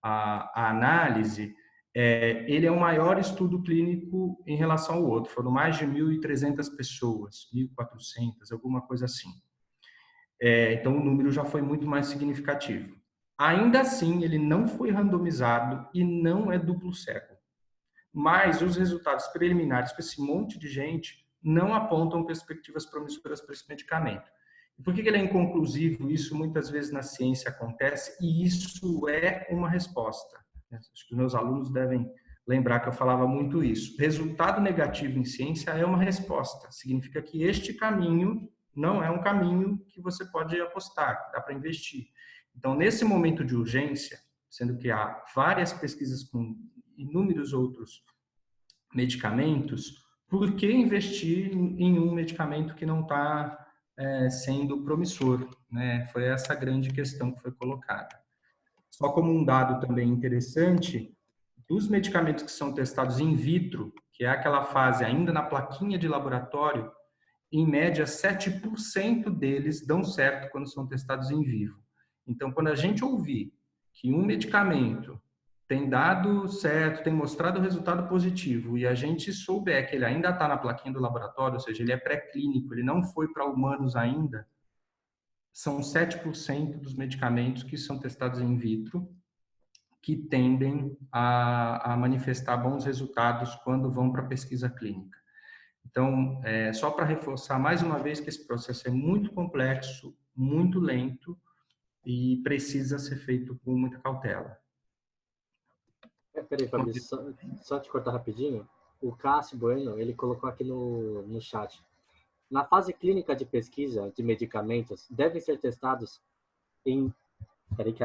Speaker 1: à análise. Ele é o maior estudo clínico em relação ao outro. Foram mais de 1.300 pessoas, 1.400, alguma coisa assim. Então, o número já foi muito mais significativo. Ainda assim, ele não foi randomizado e não é duplo cego. Mas os resultados preliminares com esse monte de gente não apontam perspectivas promissoras para esse medicamento. E por que ele é inconclusivo? Isso muitas vezes na ciência acontece e isso é uma resposta. Acho que os meus alunos devem lembrar que eu falava muito isso. Resultado negativo em ciência é uma resposta. Significa que este caminho não é um caminho que você pode apostar, que dá para investir. Então, nesse momento de urgência, sendo que há várias pesquisas com inúmeros outros medicamentos, por que investir em um medicamento que não está sendo promissor, né? Foi essa a grande questão que foi colocada. Só como um dado também interessante, dos medicamentos que são testados in vitro, que é aquela fase ainda na plaquinha de laboratório, em média 7% deles dão certo quando são testados em vivo. Então, quando a gente ouvir que um medicamento tem dado certo, tem mostrado resultado positivo e a gente souber que ele ainda está na plaquinha do laboratório, ou seja, ele é pré-clínico, ele não foi para humanos ainda, são 7% dos medicamentos que são testados in vitro que tendem a manifestar bons resultados quando vão para a pesquisa clínica. Então, só para reforçar mais uma vez que esse processo é muito complexo, muito lento e precisa ser feito com muita cautela.
Speaker 2: Peraí, Fabrício, só te cortar rapidinho. O Cássio Bueno, ele colocou aqui no chat. Na fase clínica de pesquisa de medicamentos, devem ser testados em... Peraí que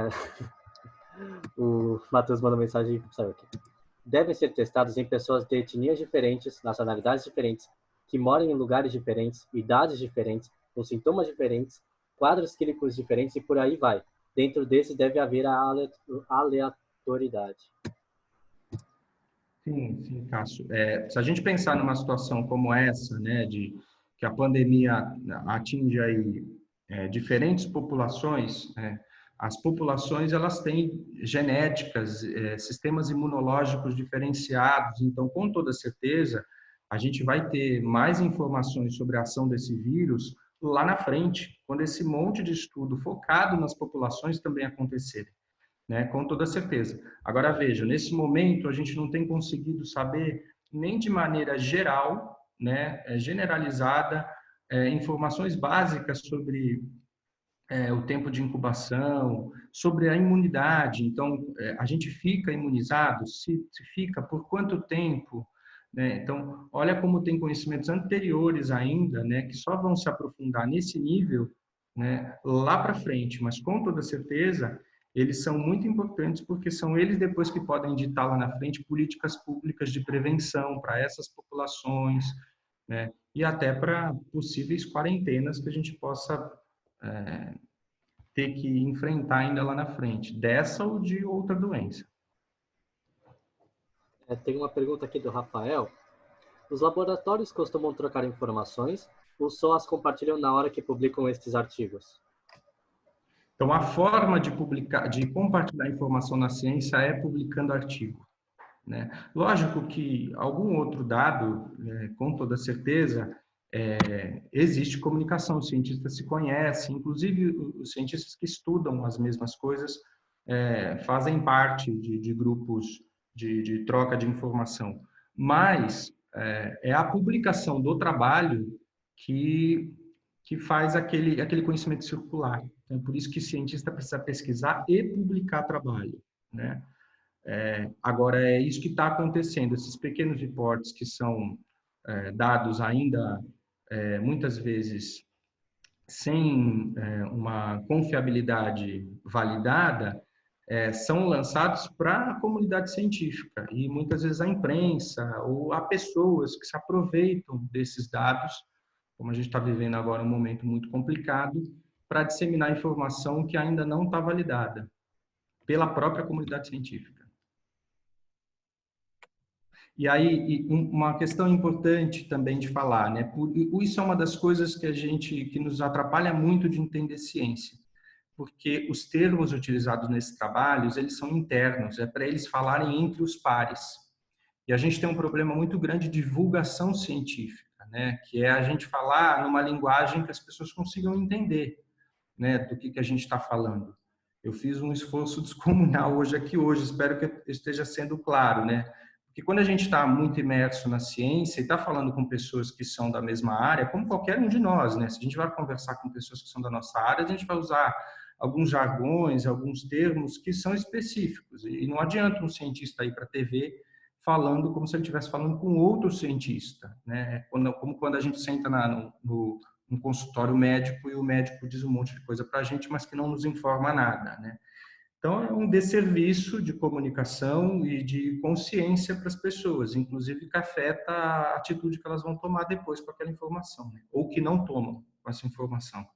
Speaker 2: o Matheus mandou mensagem, sabe aqui. devem ser testados em pessoas de etnias diferentes, nacionalidades diferentes, que moram em lugares diferentes, idades diferentes, com sintomas diferentes, quadros clínicos diferentes e por aí vai. Dentro desses deve haver a aleatoriedade.
Speaker 1: Sim, Cássio. Se a gente pensar numa situação como essa, né, de que a pandemia atinge aí diferentes populações, as populações elas têm genéticas, sistemas imunológicos diferenciados, então com toda certeza a gente vai ter mais informações sobre a ação desse vírus lá na frente, quando esse monte de estudo focado nas populações também acontecerem, né? Com toda certeza. Agora veja, nesse momento a gente não tem conseguido saber nem de maneira geral, né, generalizada, informações básicas sobre o tempo de incubação, sobre a imunidade. Então, a gente fica imunizado? Se fica, por quanto tempo? Né? Então, olha como tem conhecimentos anteriores ainda, né, que só vão se aprofundar nesse nível, né, lá para frente. Mas, com toda certeza, eles são muito importantes porque são eles depois que podem ditar lá na frente políticas públicas de prevenção para essas populações, né, e até para possíveis quarentenas que a gente possa ter que enfrentar ainda lá na frente, dessa ou de outra doença.
Speaker 2: Tem uma pergunta aqui do Rafael. Os laboratórios costumam trocar informações ou só as compartilham na hora que publicam estes artigos?
Speaker 1: Então, a forma de publicar, de compartilhar informação na ciência é publicando artigo, né? Lógico que algum outro dado, com toda certeza, existe comunicação, os cientistas se conhecem, inclusive os cientistas que estudam as mesmas coisas fazem parte de grupos de troca de informação, mas é a publicação do trabalho que faz aquele conhecimento circular. Então, é por isso que o cientista precisa pesquisar e publicar trabalho, né? Agora, é isso que está acontecendo. Esses pequenos reportes que são dados ainda, muitas vezes, sem uma confiabilidade validada, são lançados para a comunidade científica. E, muitas vezes, a imprensa ou há pessoas que se aproveitam desses dados, como a gente está vivendo agora um momento muito complicado, para disseminar informação que ainda não está validada pela própria comunidade científica. E aí, uma questão importante também de falar, né? Isso é uma das coisas que nos atrapalha muito de entender ciência, porque os termos utilizados nesses trabalhos, eles são internos, é para eles falarem entre os pares. E a gente tem um problema muito grande de divulgação científica, né? Que é a gente falar numa linguagem que as pessoas consigam entender, né? Do que a gente está falando. Eu fiz um esforço descomunal hoje, espero que esteja sendo claro, né? Porque quando a gente está muito imerso na ciência e está falando com pessoas que são da mesma área, como qualquer um de nós, né? Se a gente vai conversar com pessoas que são da nossa área, a gente vai usar alguns jargões, alguns termos que são específicos. E não adianta um cientista ir para a TV falando como se ele estivesse falando com outro cientista, né? Como quando a gente senta no consultório médico e o médico diz um monte de coisa para a gente, mas que não nos informa nada, né? Então, é um desserviço de comunicação e de consciência para as pessoas, inclusive que afeta a atitude que elas vão tomar depois com aquela informação, né? Ou que não tomam com essa informação.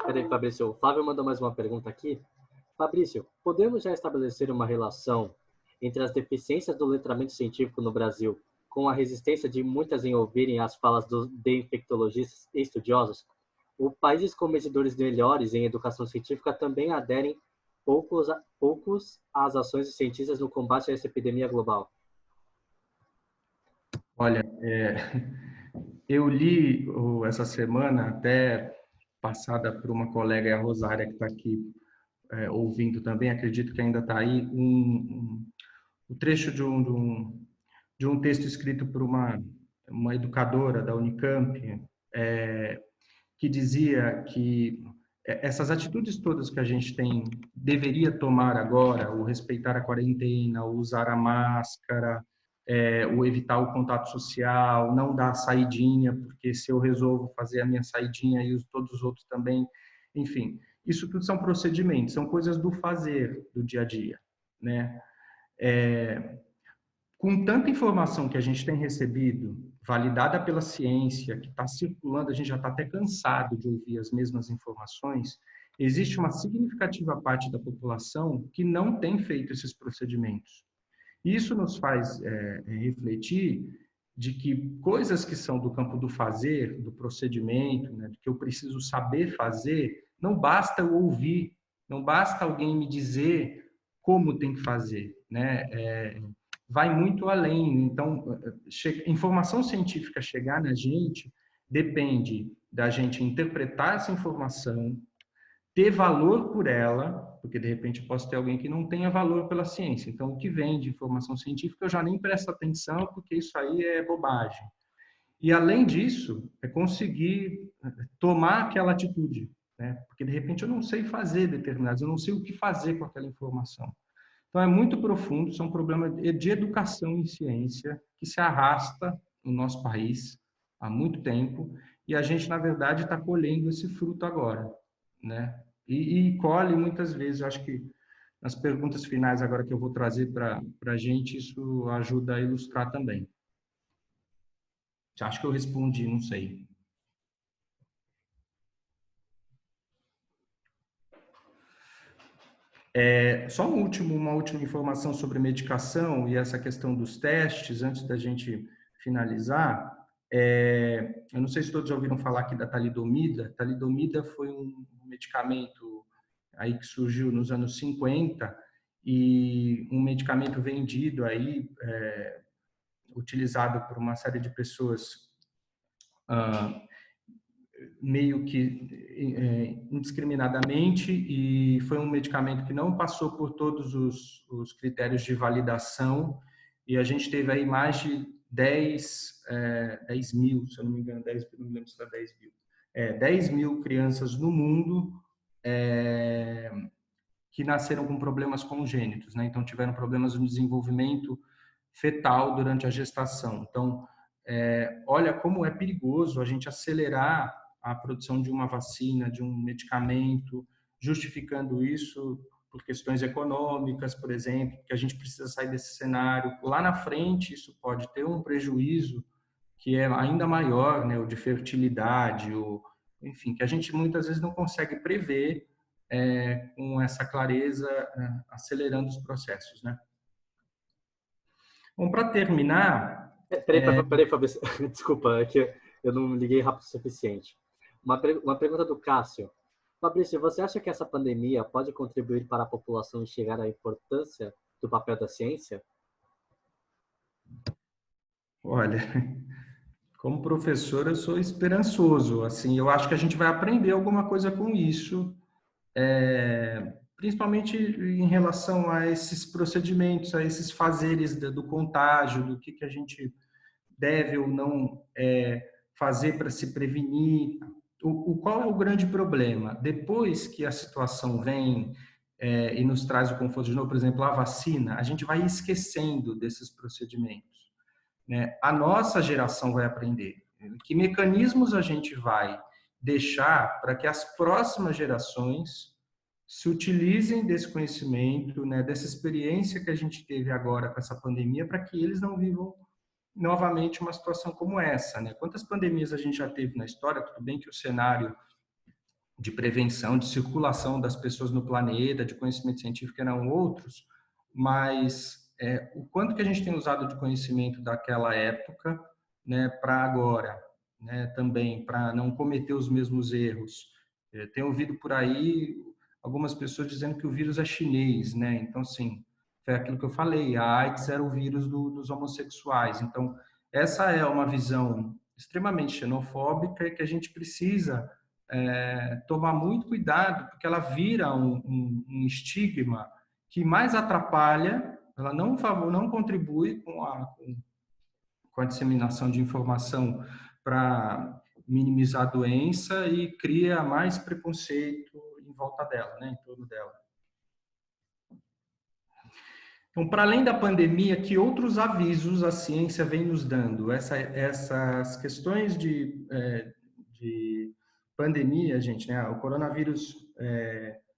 Speaker 2: Peraí, Fabrício. O Flávio mandou mais uma pergunta aqui. Fabrício, podemos já estabelecer uma relação entre as deficiências do letramento científico no Brasil com a resistência de muitas em ouvirem as falas de infectologistas e estudiosos? Os países com medidores melhores em educação científica também aderem poucos às ações de cientistas no combate a essa epidemia global.
Speaker 1: Olha, eu li essa semana, até passada por uma colega, a Rosária, que está aqui ouvindo também, acredito que ainda está aí, um trecho de um texto escrito por uma educadora da Unicamp, que dizia que essas atitudes todas que a gente deveria tomar agora, o respeitar a quarentena, o usar a máscara, o evitar o contato social, não dar saidinha, porque se eu resolvo fazer a minha saidinha e todos os outros também, enfim, isso tudo são procedimentos, são coisas do fazer, do dia a dia, né? Com tanta informação que a gente tem recebido, validada pela ciência, que está circulando, a gente já está até cansado de ouvir as mesmas informações, existe uma significativa parte da população que não tem feito esses procedimentos. Isso nos faz refletir de que coisas que são do campo do fazer, do procedimento, né, que eu preciso saber fazer, não basta eu ouvir, não basta alguém me dizer como tem que fazer, né? Vai muito além. Então, informação científica chegar na gente depende da gente interpretar essa informação, ter valor por ela, porque de repente eu posso ter alguém que não tenha valor pela ciência. Então, o que vem de informação científica eu já nem presto atenção, porque isso aí é bobagem. E além disso, é conseguir tomar aquela atitude, né? Porque de repente eu não sei fazer determinados, eu não sei o que fazer com aquela informação. Então, é muito profundo, isso é um problema de educação em ciência que se arrasta no nosso país há muito tempo e a gente, na verdade, está colhendo esse fruto agora, né? E colhe muitas vezes, eu acho que nas perguntas finais agora que eu vou trazer para a gente, isso ajuda a ilustrar também. Acho que eu respondi, não sei. Só uma última informação sobre medicação e essa questão dos testes, antes da gente finalizar. Eu não sei se todos já ouviram falar aqui da talidomida. Talidomida foi um medicamento aí que surgiu nos anos 50 e um medicamento vendido aí, utilizado por uma série de pessoas meio que indiscriminadamente, e foi um medicamento que não passou por todos os critérios de validação, e a gente teve aí mais de 10 mil, se eu não me engano, 10, não me lembro se era 10 mil, 10 mil crianças no mundo que nasceram com problemas congênitos, né? Então tiveram problemas no desenvolvimento fetal durante a gestação. Então, olha como é perigoso a gente acelerar a produção de uma vacina, de um medicamento, justificando isso por questões econômicas, por exemplo, que a gente precisa sair desse cenário. Lá na frente, isso pode ter um prejuízo que é ainda maior, né, o de fertilidade, enfim, que a gente muitas vezes não consegue prever com essa clareza, acelerando os processos, né? Bom, para terminar...
Speaker 2: Peraí, Fabrício. Desculpa, é que eu não liguei rápido o suficiente. Uma pergunta do Cássio. Fabrício, você acha que essa pandemia pode contribuir para a população enxergar a importância do papel da ciência?
Speaker 1: Olha, como professor eu sou esperançoso. Assim, eu acho que a gente vai aprender alguma coisa com isso, principalmente em relação a esses procedimentos, a esses fazeres do contágio, do que a gente deve ou não fazer para se prevenir. Qual é o grande problema? Depois que a situação vem e nos traz o conforto de novo, por exemplo, a vacina, a gente vai esquecendo desses procedimentos, né? A nossa geração vai aprender. Que mecanismos a gente vai deixar para que as próximas gerações se utilizem desse conhecimento, né, dessa experiência que a gente teve agora com essa pandemia, para que eles não vivam novamente uma situação como essa, né? Quantas pandemias a gente já teve na história? Tudo bem que o cenário de prevenção, de circulação das pessoas no planeta, de conhecimento científico eram outros, mas o quanto que a gente tem usado de conhecimento daquela época, né, para agora, né, também para não cometer os mesmos erros. Tenho ouvido por aí algumas pessoas dizendo que o vírus é chinês, né? Então, assim, foi aquilo que eu falei, a AIDS era o vírus dos homossexuais. Então, essa é uma visão extremamente xenofóbica e que a gente precisa tomar muito cuidado, porque ela vira um estigma que mais atrapalha, ela não contribui com a disseminação de informação para minimizar a doença e cria mais preconceito em volta dela, né, em torno dela. Então, para além da pandemia, que outros avisos a ciência vem nos dando? Essas questões de pandemia, gente, né? O coronavírus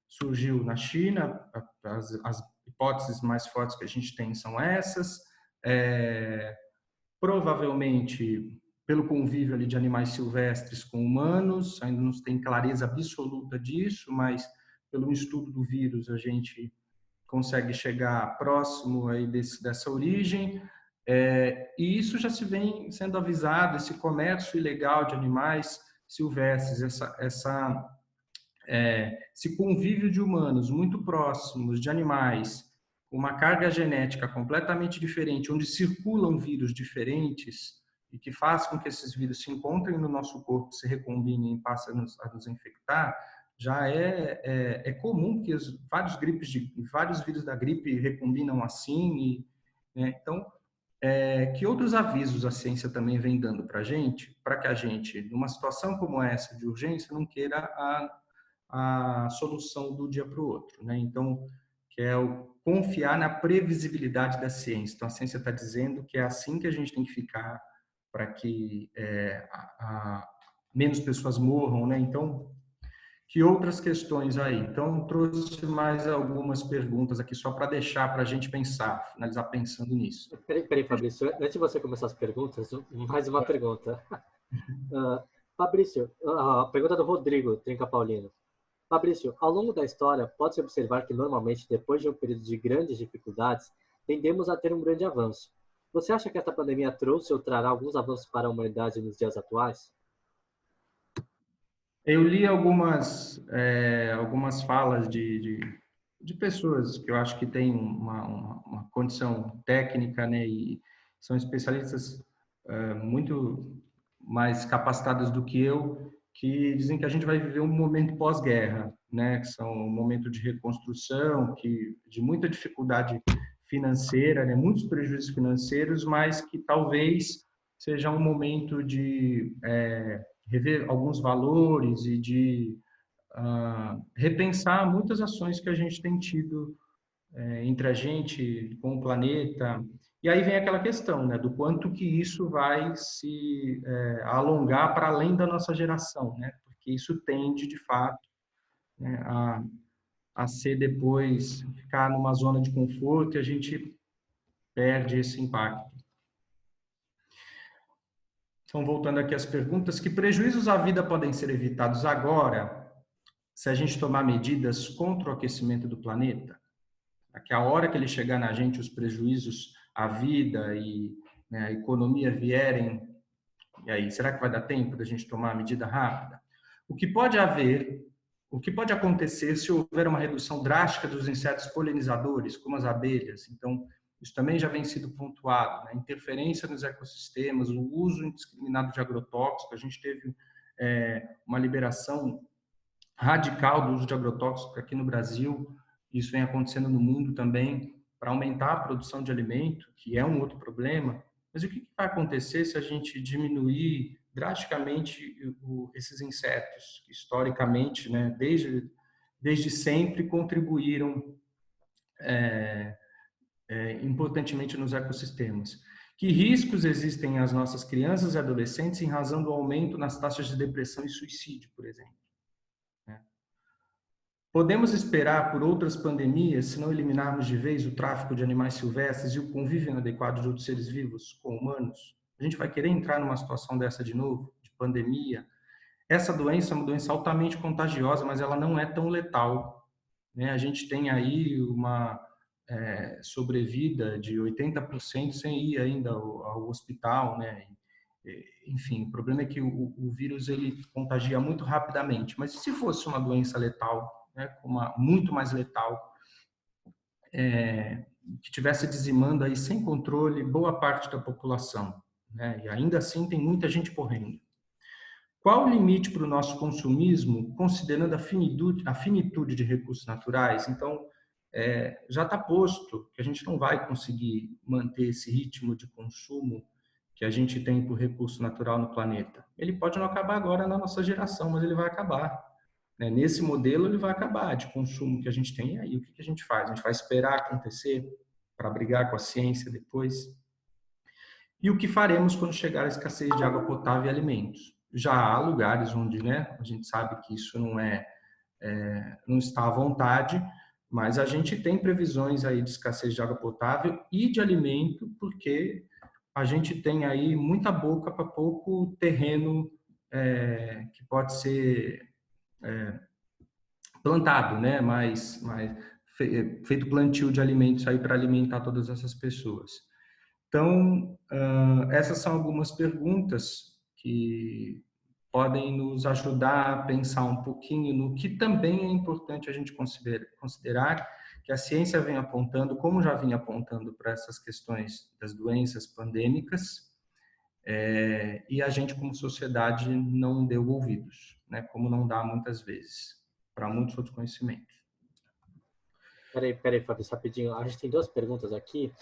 Speaker 1: surgiu na China, as hipóteses mais fortes que a gente tem são essas. Provavelmente, pelo convívio ali de animais silvestres com humanos, ainda não tem clareza absoluta disso, mas pelo estudo do vírus a gente consegue chegar próximo aí dessa origem. E isso já se vem sendo avisado, esse comércio ilegal de animais silvestres, esse convívio de humanos muito próximos de animais, com uma carga genética completamente diferente, onde circulam vírus diferentes e que faz com que esses vírus se encontrem no nosso corpo, se recombinem e passem a nos infectar, já é comum que vários vírus da gripe recombinam assim. Né? Então, que outros avisos a ciência também vem dando para que a gente, numa situação como essa de urgência, não queira a solução do dia para o outro, né? Então, que é confiar na previsibilidade da ciência. Então, a ciência está dizendo que é assim que a gente tem que ficar para que menos pessoas morram, né? Então, que outras questões aí? Então, trouxe mais algumas perguntas aqui só para deixar para a gente pensar, finalizar pensando nisso.
Speaker 2: Peraí, Fabrício, antes de você começar as perguntas, mais uma pergunta. Fabrício, a pergunta do Rodrigo Trinca Paulino. Fabrício, ao longo da história, pode-se observar que normalmente, depois de um período de grandes dificuldades, tendemos a ter um grande avanço. Você acha que esta pandemia trouxe ou trará alguns avanços para a humanidade nos dias atuais?
Speaker 1: Eu li algumas falas de pessoas que eu acho que têm uma condição técnica, né, e são especialistas muito mais capacitadas do que eu, que dizem que a gente vai viver um momento pós-guerra, né, que são um momento de reconstrução, de muita dificuldade financeira, né, muitos prejuízos financeiros, mas que talvez seja um momento de rever alguns valores e de repensar muitas ações que a gente tem tido entre a gente, com o planeta. E aí vem aquela questão, né, do quanto que isso vai se alongar para além da nossa geração, né, porque isso tende, de fato, né, a ser depois, ficar numa zona de conforto e a gente perde esse impacto. Então, voltando aqui às perguntas, que prejuízos à vida podem ser evitados agora se a gente tomar medidas contra o aquecimento do planeta? Que a hora que ele chegar na gente, os prejuízos à vida e, né, a economia vierem, e aí, será que vai dar tempo da gente tomar a medida rápida? O que pode acontecer se houver uma redução drástica dos insetos polinizadores, como as abelhas? Então, isso também já vem sido pontuado, né? Interferência nos ecossistemas, o uso indiscriminado de agrotóxicos. A gente teve uma liberação radical do uso de agrotóxicos aqui no Brasil. Isso vem acontecendo no mundo também, para aumentar a produção de alimento, que é um outro problema. Mas o que vai acontecer se a gente diminuir drasticamente esses insetos que, historicamente, né, desde sempre, contribuíram importantemente nos ecossistemas? Que riscos existem às nossas crianças e adolescentes em razão do aumento nas taxas de depressão e suicídio, por exemplo? Podemos esperar por outras pandemias se não eliminarmos de vez o tráfico de animais silvestres e o convívio inadequado de outros seres vivos com humanos? A gente vai querer entrar numa situação dessa de novo, de pandemia? Essa doença é uma doença altamente contagiosa, mas ela não é tão letal, né? A gente tem aí uma sobrevida de 80% sem ir ainda ao hospital, né? Enfim, o problema é que o vírus ele contagia muito rapidamente. Mas se fosse uma doença letal, né, muito mais letal, que estivesse dizimando aí sem controle boa parte da população, né? E ainda assim tem muita gente morrendo. Qual o limite para o nosso consumismo, considerando a finitude de recursos naturais? Então, já está posto que a gente não vai conseguir manter esse ritmo de consumo que a gente tem por recurso natural no planeta. Ele pode não acabar agora na nossa geração, mas ele vai acabar. Nesse modelo, ele vai acabar de consumo que a gente tem. E aí, o que a gente faz? A gente vai esperar acontecer para brigar com a ciência depois? E o que faremos quando chegar a escassez de água potável e alimentos? Já há lugares onde, né, a gente sabe que isso não está à vontade, Mas a gente tem previsões aí de escassez de água potável e de alimento, porque a gente tem aí muita boca para pouco terreno que pode ser plantado, né? Mais feito plantio de alimentos aí para alimentar todas essas pessoas. Então, essas são algumas perguntas que podem nos ajudar a pensar um pouquinho no que também é importante a gente considerar que a ciência vem apontando, como já vinha apontando para essas questões das doenças pandêmicas, e a gente, como sociedade, não deu ouvidos, né? Como não dá muitas vezes para muitos outros conhecimentos.
Speaker 2: Peraí, Fábio, rapidinho. A gente tem duas perguntas aqui.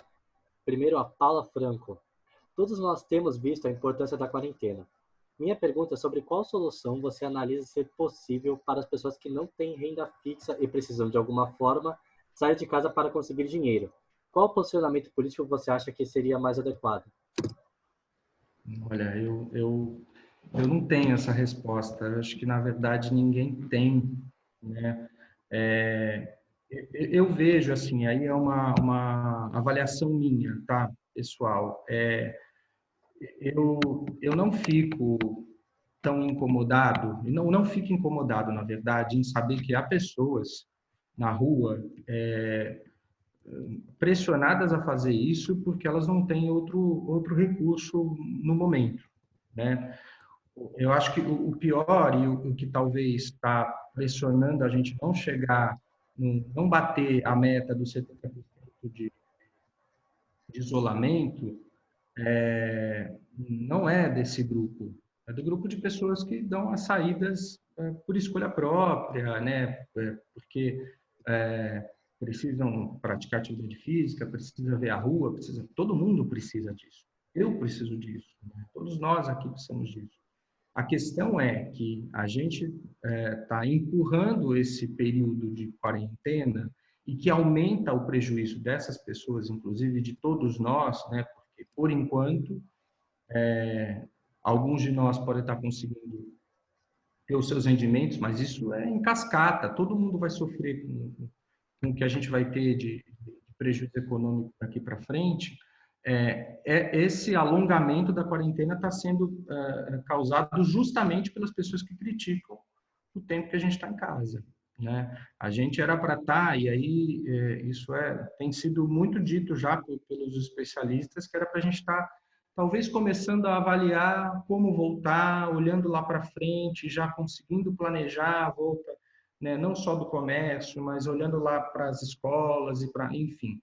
Speaker 2: Primeiro, a Paula Franco. Todos nós temos visto a importância da quarentena. Minha pergunta é sobre qual solução você analisa ser possível para as pessoas que não têm renda fixa e precisam, de alguma forma, sair de casa para conseguir dinheiro. Qual posicionamento político você acha que seria mais adequado?
Speaker 1: Olha, eu não tenho essa resposta. Eu acho que, na verdade, ninguém tem, né? Eu vejo, assim, aí é uma avaliação minha, tá, pessoal? Eu não fico tão incomodado, e não fico incomodado, na verdade, em saber que há pessoas na rua pressionadas a fazer isso porque elas não têm outro recurso no momento, né? Eu acho que o pior e o que talvez está pressionando a gente não chegar, não bater a meta dos 70% de isolamento, não é desse grupo, é do grupo de pessoas que dão as saídas por escolha própria, né? Porque precisam praticar atividade física, precisa ver a rua, todo mundo precisa disso. Eu preciso disso, né? Todos nós aqui precisamos disso. A questão é que a gente está empurrando esse período de quarentena e que aumenta o prejuízo dessas pessoas, inclusive de todos nós, né? Porque, por enquanto, alguns de nós podem estar conseguindo ter os seus rendimentos, mas isso é em cascata, todo mundo vai sofrer com o que a gente vai ter de prejuízo econômico daqui para frente. Esse alongamento da quarentena está sendo causado justamente pelas pessoas que criticam o tempo que a gente está em casa, né? A gente era para estar, e aí isso tem sido muito dito já pelos especialistas, que era para a gente estar talvez começando a avaliar como voltar, olhando lá para frente, já conseguindo planejar a volta, né? Não só do comércio, mas olhando lá para as escolas e enfim,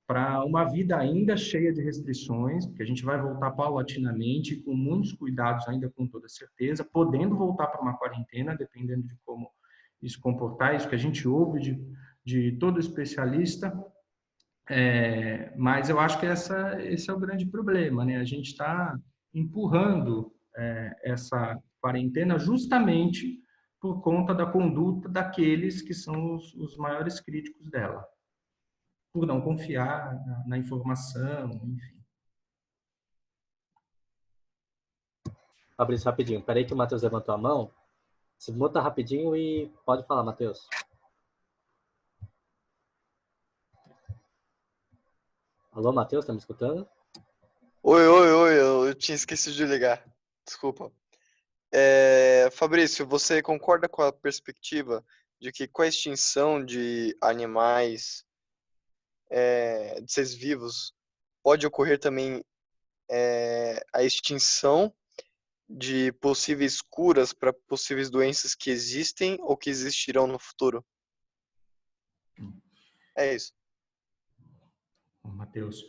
Speaker 1: para uma vida ainda cheia de restrições, porque a gente vai voltar paulatinamente, com muitos cuidados ainda, com toda certeza, podendo voltar para uma quarentena, dependendo de como isso comportar, isso que a gente ouve de todo especialista, mas eu acho que esse é o grande problema, né? A gente está empurrando essa quarentena justamente por conta da conduta daqueles que são os maiores críticos dela, por não confiar na informação, enfim.
Speaker 2: Fabrício, rapidinho. Peraí que o Matheus levantou a mão. Se muta rapidinho e pode falar, Matheus. Alô, Matheus, tá me escutando?
Speaker 4: Oi, eu tinha esquecido de ligar. Desculpa. Fabrício, você concorda com a perspectiva de que com a extinção de animais, de seres vivos, pode ocorrer também a extinção de possíveis curas para possíveis doenças que existem ou que existirão no futuro? É isso.
Speaker 1: Matheus,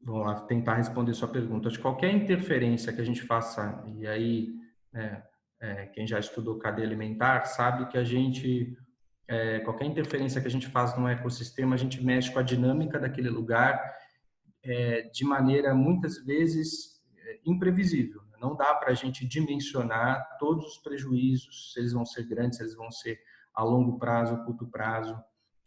Speaker 1: vamos lá tentar responder sua pergunta. Acho que qualquer interferência que a gente faça, e aí quem já estudou cadeia alimentar sabe que a gente, qualquer interferência que a gente faz no ecossistema, a gente mexe com a dinâmica daquele lugar de maneira, muitas vezes, imprevisível. Não dá para a gente dimensionar todos os prejuízos, se eles vão ser grandes, se eles vão ser a longo prazo, curto prazo.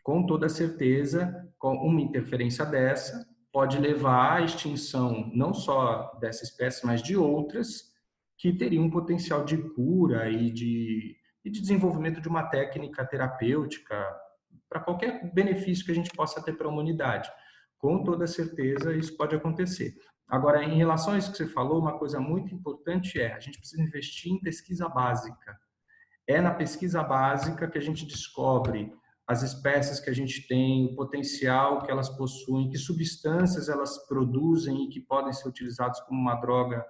Speaker 1: Com toda certeza, com uma interferência dessa, pode levar à extinção não só dessa espécie, mas de outras que teriam um potencial de cura e e de desenvolvimento de uma técnica terapêutica para qualquer benefício que a gente possa ter para a humanidade. Com toda certeza, isso pode acontecer. Agora, em relação a isso que você falou, uma coisa muito importante a gente precisa investir em pesquisa básica. É na pesquisa básica que a gente descobre as espécies que a gente tem, o potencial que elas possuem, que substâncias elas produzem e que podem ser utilizadas como uma droga,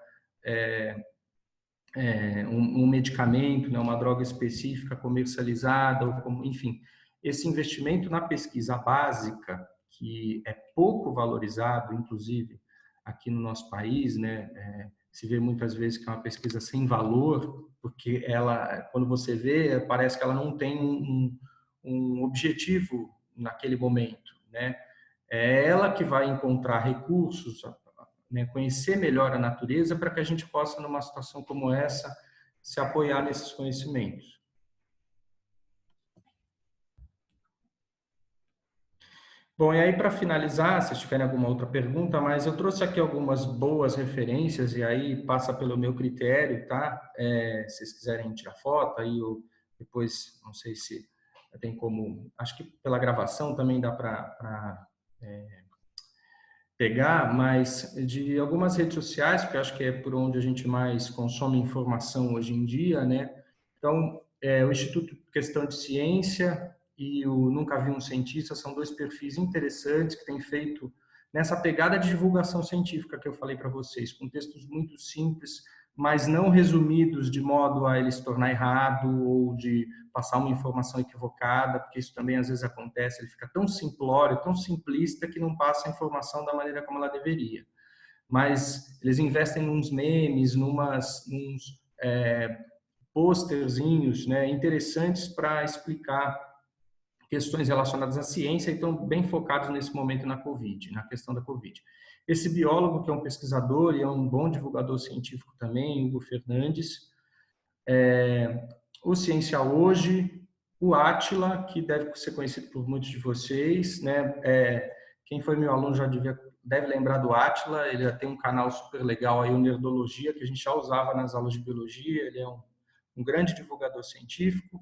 Speaker 1: um medicamento, né, uma droga específica comercializada, ou como, enfim. Esse investimento na pesquisa básica, que é pouco valorizado, inclusive aqui no nosso país, né, se vê muitas vezes que é uma pesquisa sem valor, porque ela, quando você vê, parece que ela não tem um objetivo naquele momento, né? É ela que vai encontrar recursos, né, conhecer melhor a natureza para que a gente possa, numa situação como essa, se apoiar nesses conhecimentos. Bom, e aí para finalizar, se tiverem alguma outra pergunta, mas eu trouxe aqui algumas boas referências e aí passa pelo meu critério, tá? Se vocês quiserem tirar foto, aí eu depois, não sei se tem como, acho que pela gravação também dá para pegar, mas de algumas redes sociais, porque acho que é por onde a gente mais consome informação hoje em dia, né? Então, o Instituto Questão de Ciência e o Nunca Vi um Cientista são dois perfis interessantes que têm feito nessa pegada de divulgação científica que eu falei para vocês, com textos muito simples, mas não resumidos de modo a ele se tornar errado ou de passar uma informação equivocada, porque isso também às vezes acontece, ele fica tão simplório, tão simplista que não passa a informação da maneira como ela deveria. Mas eles investem nos memes, nos posterzinhos, né, interessantes para explicar questões relacionadas à ciência e estão bem focados nesse momento na Covid, na questão da Covid. Esse biólogo, que é um pesquisador e é um bom divulgador científico também, Hugo Fernandes, o Ciência Hoje, o Átila, que deve ser conhecido por muitos de vocês, né? Quem foi meu aluno já deve lembrar do Átila, ele já tem um canal super legal aí, o Nerdologia, que a gente já usava nas aulas de biologia, ele é um grande divulgador científico,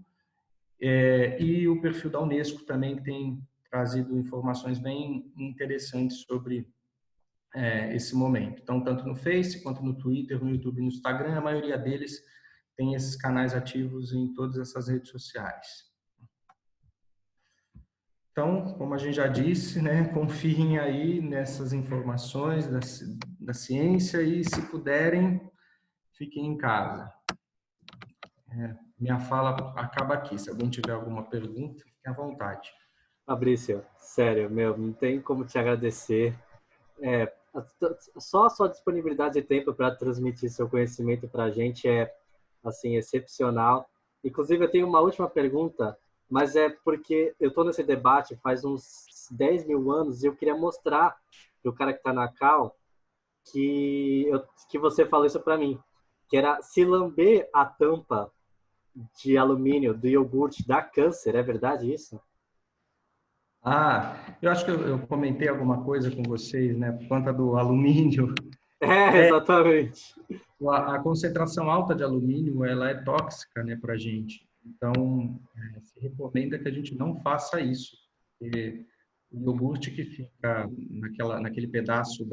Speaker 1: e o perfil da Unesco também, que tem trazido informações bem interessantes sobre esse momento. Então, tanto no Face, quanto no Twitter, no YouTube e no Instagram, a maioria deles tem esses canais ativos em todas essas redes sociais. Então, como a gente já disse, né, confiem aí nessas informações da ciência e, se puderem, fiquem em casa. Minha fala acaba aqui. Se alguém tiver alguma pergunta, fique à vontade.
Speaker 2: Fabrício, sério, não tem como te agradecer. Só a sua disponibilidade de tempo para transmitir seu conhecimento para a gente é, assim, excepcional. Inclusive, eu tenho uma última pergunta, mas é porque eu estou nesse debate faz uns 10 mil anos e eu queria mostrar para o cara que está na Cal que você falou isso para mim, que era se lamber a tampa de alumínio do iogurte dá câncer, é verdade isso?
Speaker 1: Eu acho que eu comentei alguma coisa com vocês, né, por conta do alumínio.
Speaker 2: Exatamente.
Speaker 1: A concentração alta de alumínio, ela é tóxica, né, para a gente. Então, se recomenda que a gente não faça isso. Porque o iogurte que fica naquele pedaço,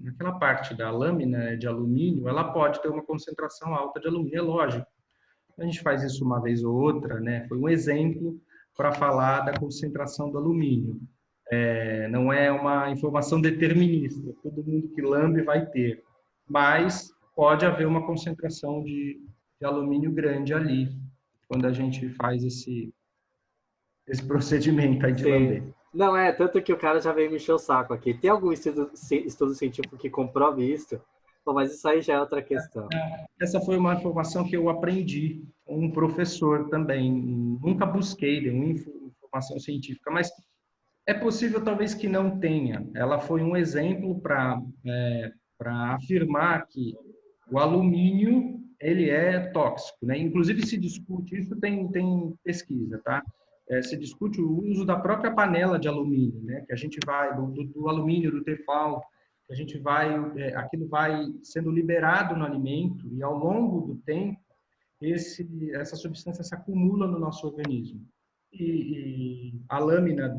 Speaker 1: naquela parte da lâmina de alumínio, ela pode ter uma concentração alta de alumínio, é lógico. A gente faz isso uma vez ou outra, né? Foi um exemplo para falar da concentração do alumínio. Não é uma informação determinista, todo mundo que lambe vai ter, mas pode haver uma concentração de alumínio grande ali, quando a gente faz esse procedimento aí de lamber.
Speaker 2: Não, tanto que o cara já veio me encher o saco aqui. Tem algum estudo científico que comprove isso? Bom, mas isso aí já é outra questão.
Speaker 1: Essa foi uma informação que eu aprendi com um professor também. Nunca busquei nenhuma informação científica, mas é possível talvez que não tenha. Ela foi um exemplo para afirmar que o alumínio ele é tóxico, né? Inclusive se discute isso, tem pesquisa, tá? Se discute o uso da própria panela de alumínio, né? Que a gente vai do alumínio, do Tefal, que a gente vai aquilo vai sendo liberado no alimento e ao longo do tempo essa substância se acumula no nosso organismo. E a lâmina,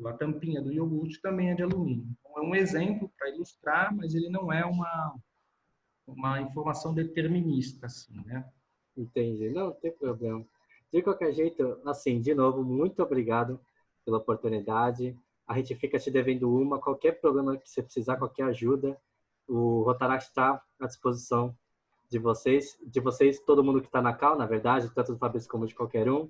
Speaker 1: a tampinha do iogurte também é de alumínio. Então, é um exemplo para ilustrar, mas ele não é uma informação determinista, assim, né?
Speaker 2: Entendi. Não tem problema. De qualquer jeito, assim, de novo, muito obrigado pela oportunidade. A gente fica te devendo qualquer problema que você precisar, qualquer ajuda, o Rotaract está à disposição de vocês, todo mundo que está na cal, na verdade, tanto do Fabrício como de qualquer um.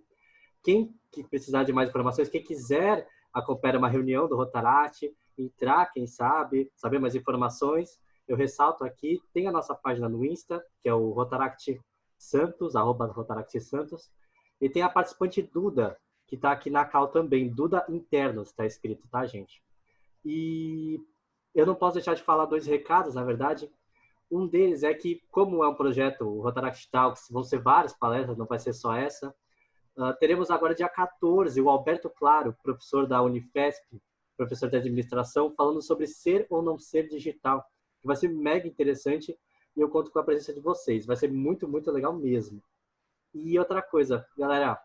Speaker 2: Quem que precisar de mais informações, quem quiser acompanhar uma reunião do Rotaract, entrar, quem sabe, saber mais informações, eu ressalto aqui, tem a nossa página no Insta, que é o Rotaract Santos, @RotaractSantos, e tem a participante Duda, que está aqui na cal também, Duda Internos, está escrito, tá, gente? E eu não posso deixar de falar 2 recados, na verdade. Um deles é que, como é um projeto, o Rotaract Talks, vão ser várias palestras, não vai ser só essa. Teremos agora, dia 14, o Alberto Claro, professor da Unifesp, professor de administração, falando sobre ser ou não ser digital, que vai ser mega interessante e eu conto com a presença de vocês. Vai ser muito, muito legal mesmo. E outra coisa, galera,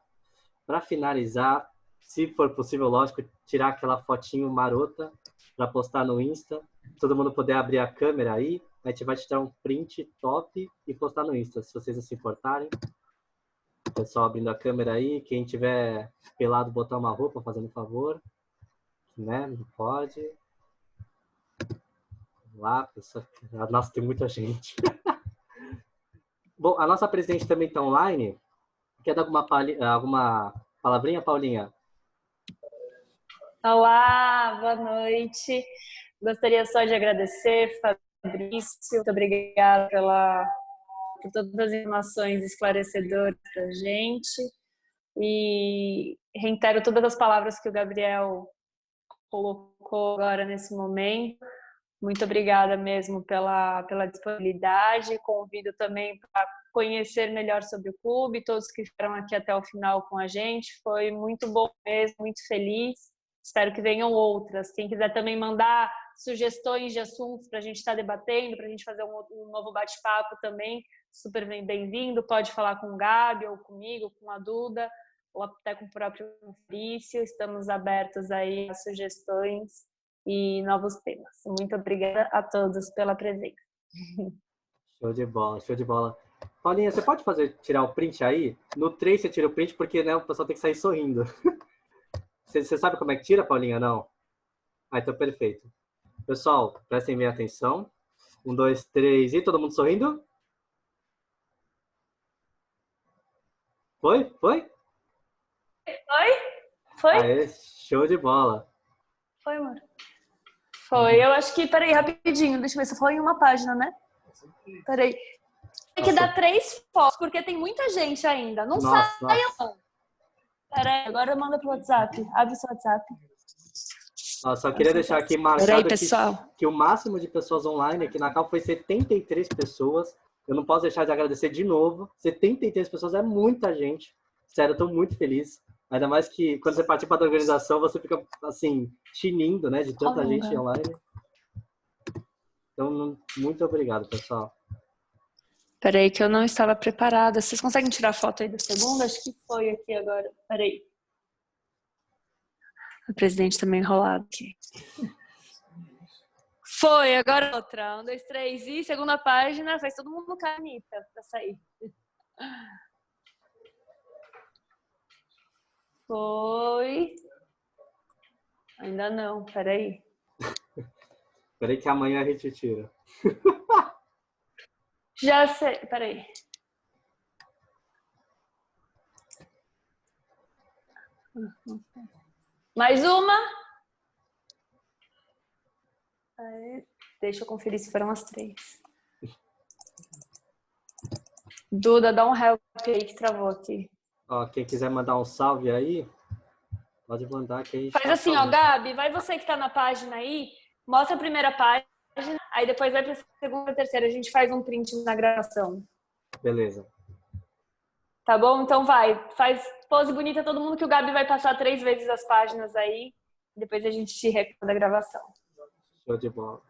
Speaker 2: para finalizar, se for possível, lógico, tirar aquela fotinho marota para postar no Insta, todo mundo poder abrir a câmera aí, a gente vai tirar um print top e postar no Insta, se vocês não se importarem. Pessoal abrindo a câmera aí, quem tiver pelado botar uma roupa, fazendo favor, né? Não pode. Vamos lá, pessoal. Nossa, tem muita gente. Bom, a nossa presidente também está online. Quer dar alguma palavrinha, Paulinha?
Speaker 3: Olá, boa noite. Gostaria só de agradecer, Fabrício, muito obrigada por todas as informações esclarecedoras para a gente. E reitero todas as palavras que o Gabriel colocou agora nesse momento. Muito obrigada mesmo pela disponibilidade. Convido também para conhecer melhor sobre o clube, todos que ficaram aqui até o final com a gente. Foi muito bom mesmo, muito feliz. Espero que venham outras. Quem quiser também mandar sugestões de assuntos para a gente estar debatendo, para a gente fazer um novo bate-papo também, super bem-vindo. Pode falar com o Gabi ou comigo, com a Duda, ou até com o próprio Fabrício. Estamos abertos aí a sugestões e novos temas. Muito obrigada a todos pela presença.
Speaker 2: Show de bola, show de bola. Paulinha, você pode tirar o print aí? No 3 você tira o print porque, né, o pessoal tem que sair sorrindo. Você sabe como é que tira, Paulinha? Não? Ah, então perfeito. Pessoal, prestem bem atenção. 1, 2, 3 e todo mundo sorrindo? Foi? Foi?
Speaker 3: Foi?
Speaker 2: Aê, show de bola.
Speaker 3: Foi, amor. Foi, eu acho que, peraí, rapidinho, deixa eu ver se foi em uma página, né? Peraí. Tem que dar 3 fotos, porque tem muita gente ainda. Não sai, não. Peraí, agora manda pro WhatsApp. Abre o seu WhatsApp.
Speaker 2: Só queria deixar aqui marcado
Speaker 3: pessoal.
Speaker 2: que o máximo de pessoas online aqui na cal foi 73 pessoas. Eu não posso deixar de agradecer de novo. 73 pessoas é muita gente. Sério, eu tô muito feliz. Ainda mais que quando você participa da organização, você fica, assim, tinindo, né? De tanta gente online. Então, muito obrigado, pessoal.
Speaker 3: Peraí, que eu não estava preparada. Vocês conseguem tirar a foto aí do segundo? Acho que foi aqui agora. Peraí. O presidente também enrolado aqui. Foi, agora outra. 1, 2, 3 e segunda página. Faz todo mundo canita pra sair. Foi. Ainda não, peraí.
Speaker 2: Peraí que amanhã a gente tira.
Speaker 3: Já sei, peraí. Mais uma. Aí, deixa eu conferir se foram as 3. Duda, dá um help aí que travou aqui.
Speaker 2: Ó, quem quiser mandar um salve aí, pode mandar que a gente
Speaker 3: faz
Speaker 2: tá
Speaker 3: assim,
Speaker 2: falando.
Speaker 3: ó, Gabi, vai você que tá na página aí, mostra a primeira página, aí depois vai pra segunda, terceira, a gente faz um print na gravação.
Speaker 2: Beleza.
Speaker 3: Tá bom? Então vai, faz pose bonita todo mundo que o Gabi vai passar 3 vezes as páginas aí, depois a gente te recomenda a gravação.
Speaker 2: Show de bola.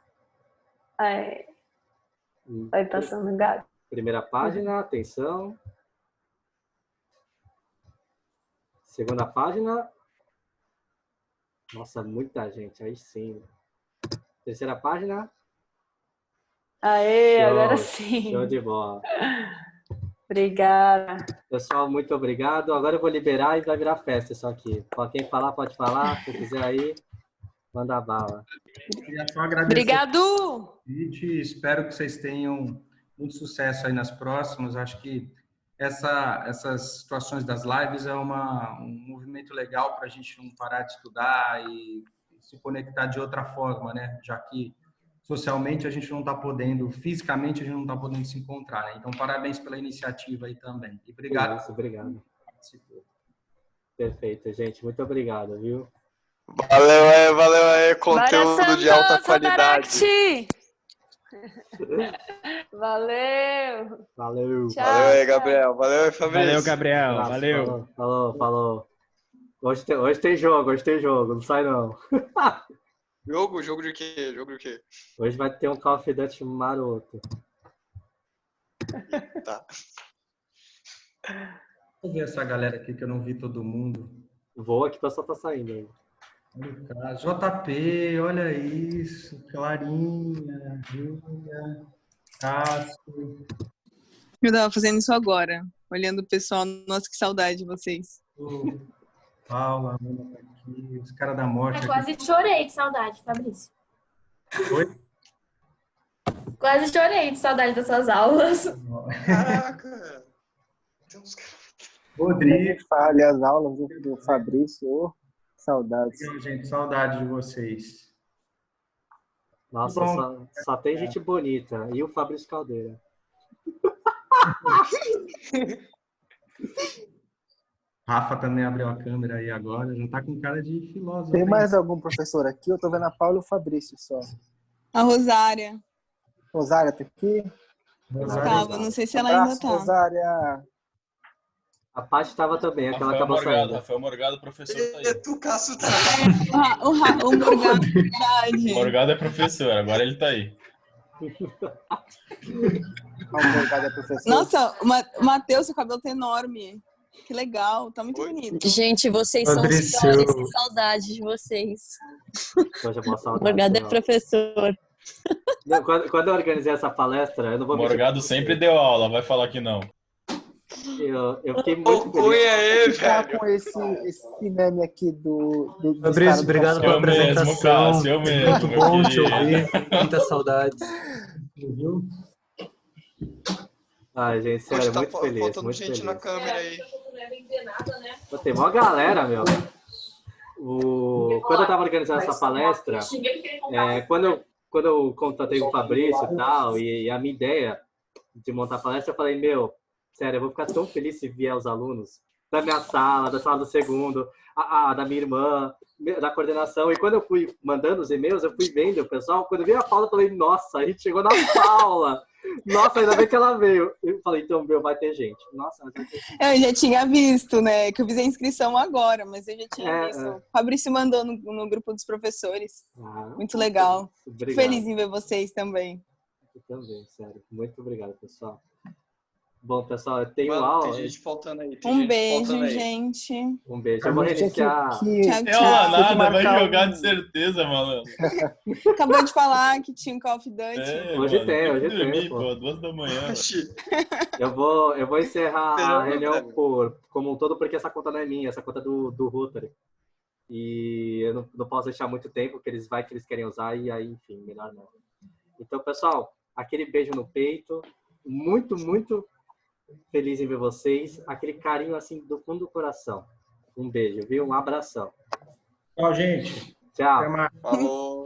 Speaker 3: Vai passando, Gabi.
Speaker 2: Primeira página, atenção. Segunda página. Nossa, muita gente. Aí sim. Terceira página.
Speaker 3: Aê,
Speaker 2: Show,
Speaker 3: agora sim.
Speaker 2: Show de bola.
Speaker 3: Obrigada.
Speaker 2: Pessoal, muito obrigado. Agora eu vou liberar e vai virar festa isso aqui. Quem falar, pode falar. Se quiser aí, manda bala.
Speaker 1: Queria só agradecer
Speaker 3: Obrigado!
Speaker 1: o convite. Espero que vocês tenham muito sucesso aí nas próximas. Acho que essas situações das lives é um movimento legal para a gente não parar de estudar e se conectar de outra forma, né? Já que socialmente a gente não está podendo, fisicamente a gente não está podendo se encontrar, né? Então, parabéns pela iniciativa aí também. E obrigado.
Speaker 2: Isso, obrigado. Perfeito, gente. Muito obrigado, viu?
Speaker 4: Valeu aí, conteúdo de alta qualidade.
Speaker 3: Valeu!
Speaker 2: Valeu!
Speaker 3: Tchau,
Speaker 4: Valeu aí, Gabriel. Valeu aí, Fabrício.
Speaker 5: Valeu, Gabriel. Valeu.
Speaker 2: Falou. Hoje tem jogo, não sai não.
Speaker 4: Jogo de quê?
Speaker 2: Hoje vai ter um Call of Duty maroto.
Speaker 4: Tá.
Speaker 1: Vou ver essa galera aqui que eu não vi todo mundo.
Speaker 2: Voa que o pessoal tá saindo aí.
Speaker 1: Olha, JP, olha isso. Clarinha, Júlia, Cássio.
Speaker 6: Eu tava fazendo isso agora, olhando o pessoal. Nossa, que saudade de vocês.
Speaker 1: Paula, Ana tá aqui, os caras da morte.
Speaker 7: Eu quase chorei de saudade, Fabrício.
Speaker 1: Oi?
Speaker 7: Quase chorei de saudade das suas aulas.
Speaker 4: Caraca! Tem uns caras.
Speaker 1: Rodrigo.
Speaker 8: Falei as aulas do Fabrício. Oh, saudades.
Speaker 1: Gente, saudade de vocês.
Speaker 2: Nossa, só tem gente bonita. E o Fabrício Caldeira.
Speaker 1: Rafa também abriu a câmera aí agora. Já tá com cara de filósofo.
Speaker 8: Tem mais algum professor aqui? Eu tô vendo a Paula e o Fabrício só.
Speaker 6: A Rosária.
Speaker 8: Rosária tá aqui?
Speaker 6: Tava, não sei se ela ainda tá.
Speaker 8: Rosária.
Speaker 2: A Paty estava também, aquela acabou saindo.
Speaker 9: Rafael Morgado, professor, tá aí.
Speaker 4: Tu, Cássio, tá.
Speaker 6: O Morgado, verdade.
Speaker 9: O Morgado é professor, agora ele tá aí.
Speaker 8: O Morgado é professor.
Speaker 6: Nossa, o Matheus, seu cabelo tá enorme. Que legal, tá muito bonito.
Speaker 3: Gente, vocês são os piores, que saudade de vocês.
Speaker 2: Hoje eu vou
Speaker 3: O Morgado é professor.
Speaker 2: Não, quando eu organizei essa palestra, eu não vou
Speaker 9: O Morgado sempre deu aula, vai falar que não.
Speaker 2: Eu fiquei muito feliz.
Speaker 4: Oi aí,
Speaker 8: Tá
Speaker 4: velho.
Speaker 8: com esse meme aqui do
Speaker 10: Fabrício, obrigado pela apresentação.
Speaker 9: Cássio, eu mesmo.
Speaker 10: Muito bom te ouvir. Muita saudade.
Speaker 2: Ai, gente, sério,
Speaker 4: Hoje tá
Speaker 2: muito feliz.
Speaker 4: faltando
Speaker 2: Muito
Speaker 4: gente
Speaker 2: feliz.
Speaker 4: na câmera aí.
Speaker 2: Pô, tem uma galera, meu. Quando eu tava organizando essa palestra, quando eu contatei o Fabrício e tal, e a minha ideia de montar a palestra, eu falei, meu, sério, eu vou ficar tão feliz se vier os alunos da minha sala, da sala do segundo, da minha irmã, da coordenação. E quando eu fui mandando os e-mails, eu fui vendo o pessoal. Quando eu vi a Paula, eu falei, nossa, a gente chegou na Paula. Nossa, ainda bem que ela veio. Eu falei, então, meu, vai ter gente. Nossa, mas vai ter gente.
Speaker 6: Eu já tinha visto, né? Que eu fiz a inscrição agora, mas eu já tinha visto. O Fabrício mandou no grupo dos professores. Muito legal.
Speaker 2: Obrigado.
Speaker 6: Feliz em ver vocês também.
Speaker 2: Eu também, sério. Muito obrigado, pessoal. Bom, pessoal, eu tenho
Speaker 4: Mano,
Speaker 2: aula.
Speaker 4: tem gente faltando aí.
Speaker 6: Um beijo, gente.
Speaker 2: Um beijo. Eu vou reiniciar.
Speaker 6: Tchau,
Speaker 9: Não
Speaker 6: tchau.
Speaker 9: nada, vai jogar de certeza, mano.
Speaker 6: Acabou de falar que tinha um Call of Duty.
Speaker 2: Hoje tem,
Speaker 9: dormir,
Speaker 2: pô.
Speaker 9: pô, 2 da manhã.
Speaker 2: Eu vou encerrar a reunião como um todo, porque essa conta não é minha, essa conta é do Rotary. E eu não posso deixar muito tempo, que eles querem usar, e aí, enfim, melhor não. Então, pessoal, aquele beijo no peito. Muito, muito feliz em ver vocês. Aquele carinho, assim, do fundo do coração. Um beijo, viu? Um abração.
Speaker 1: Tchau, gente.
Speaker 2: Tchau.
Speaker 1: Até mais.
Speaker 4: Falou.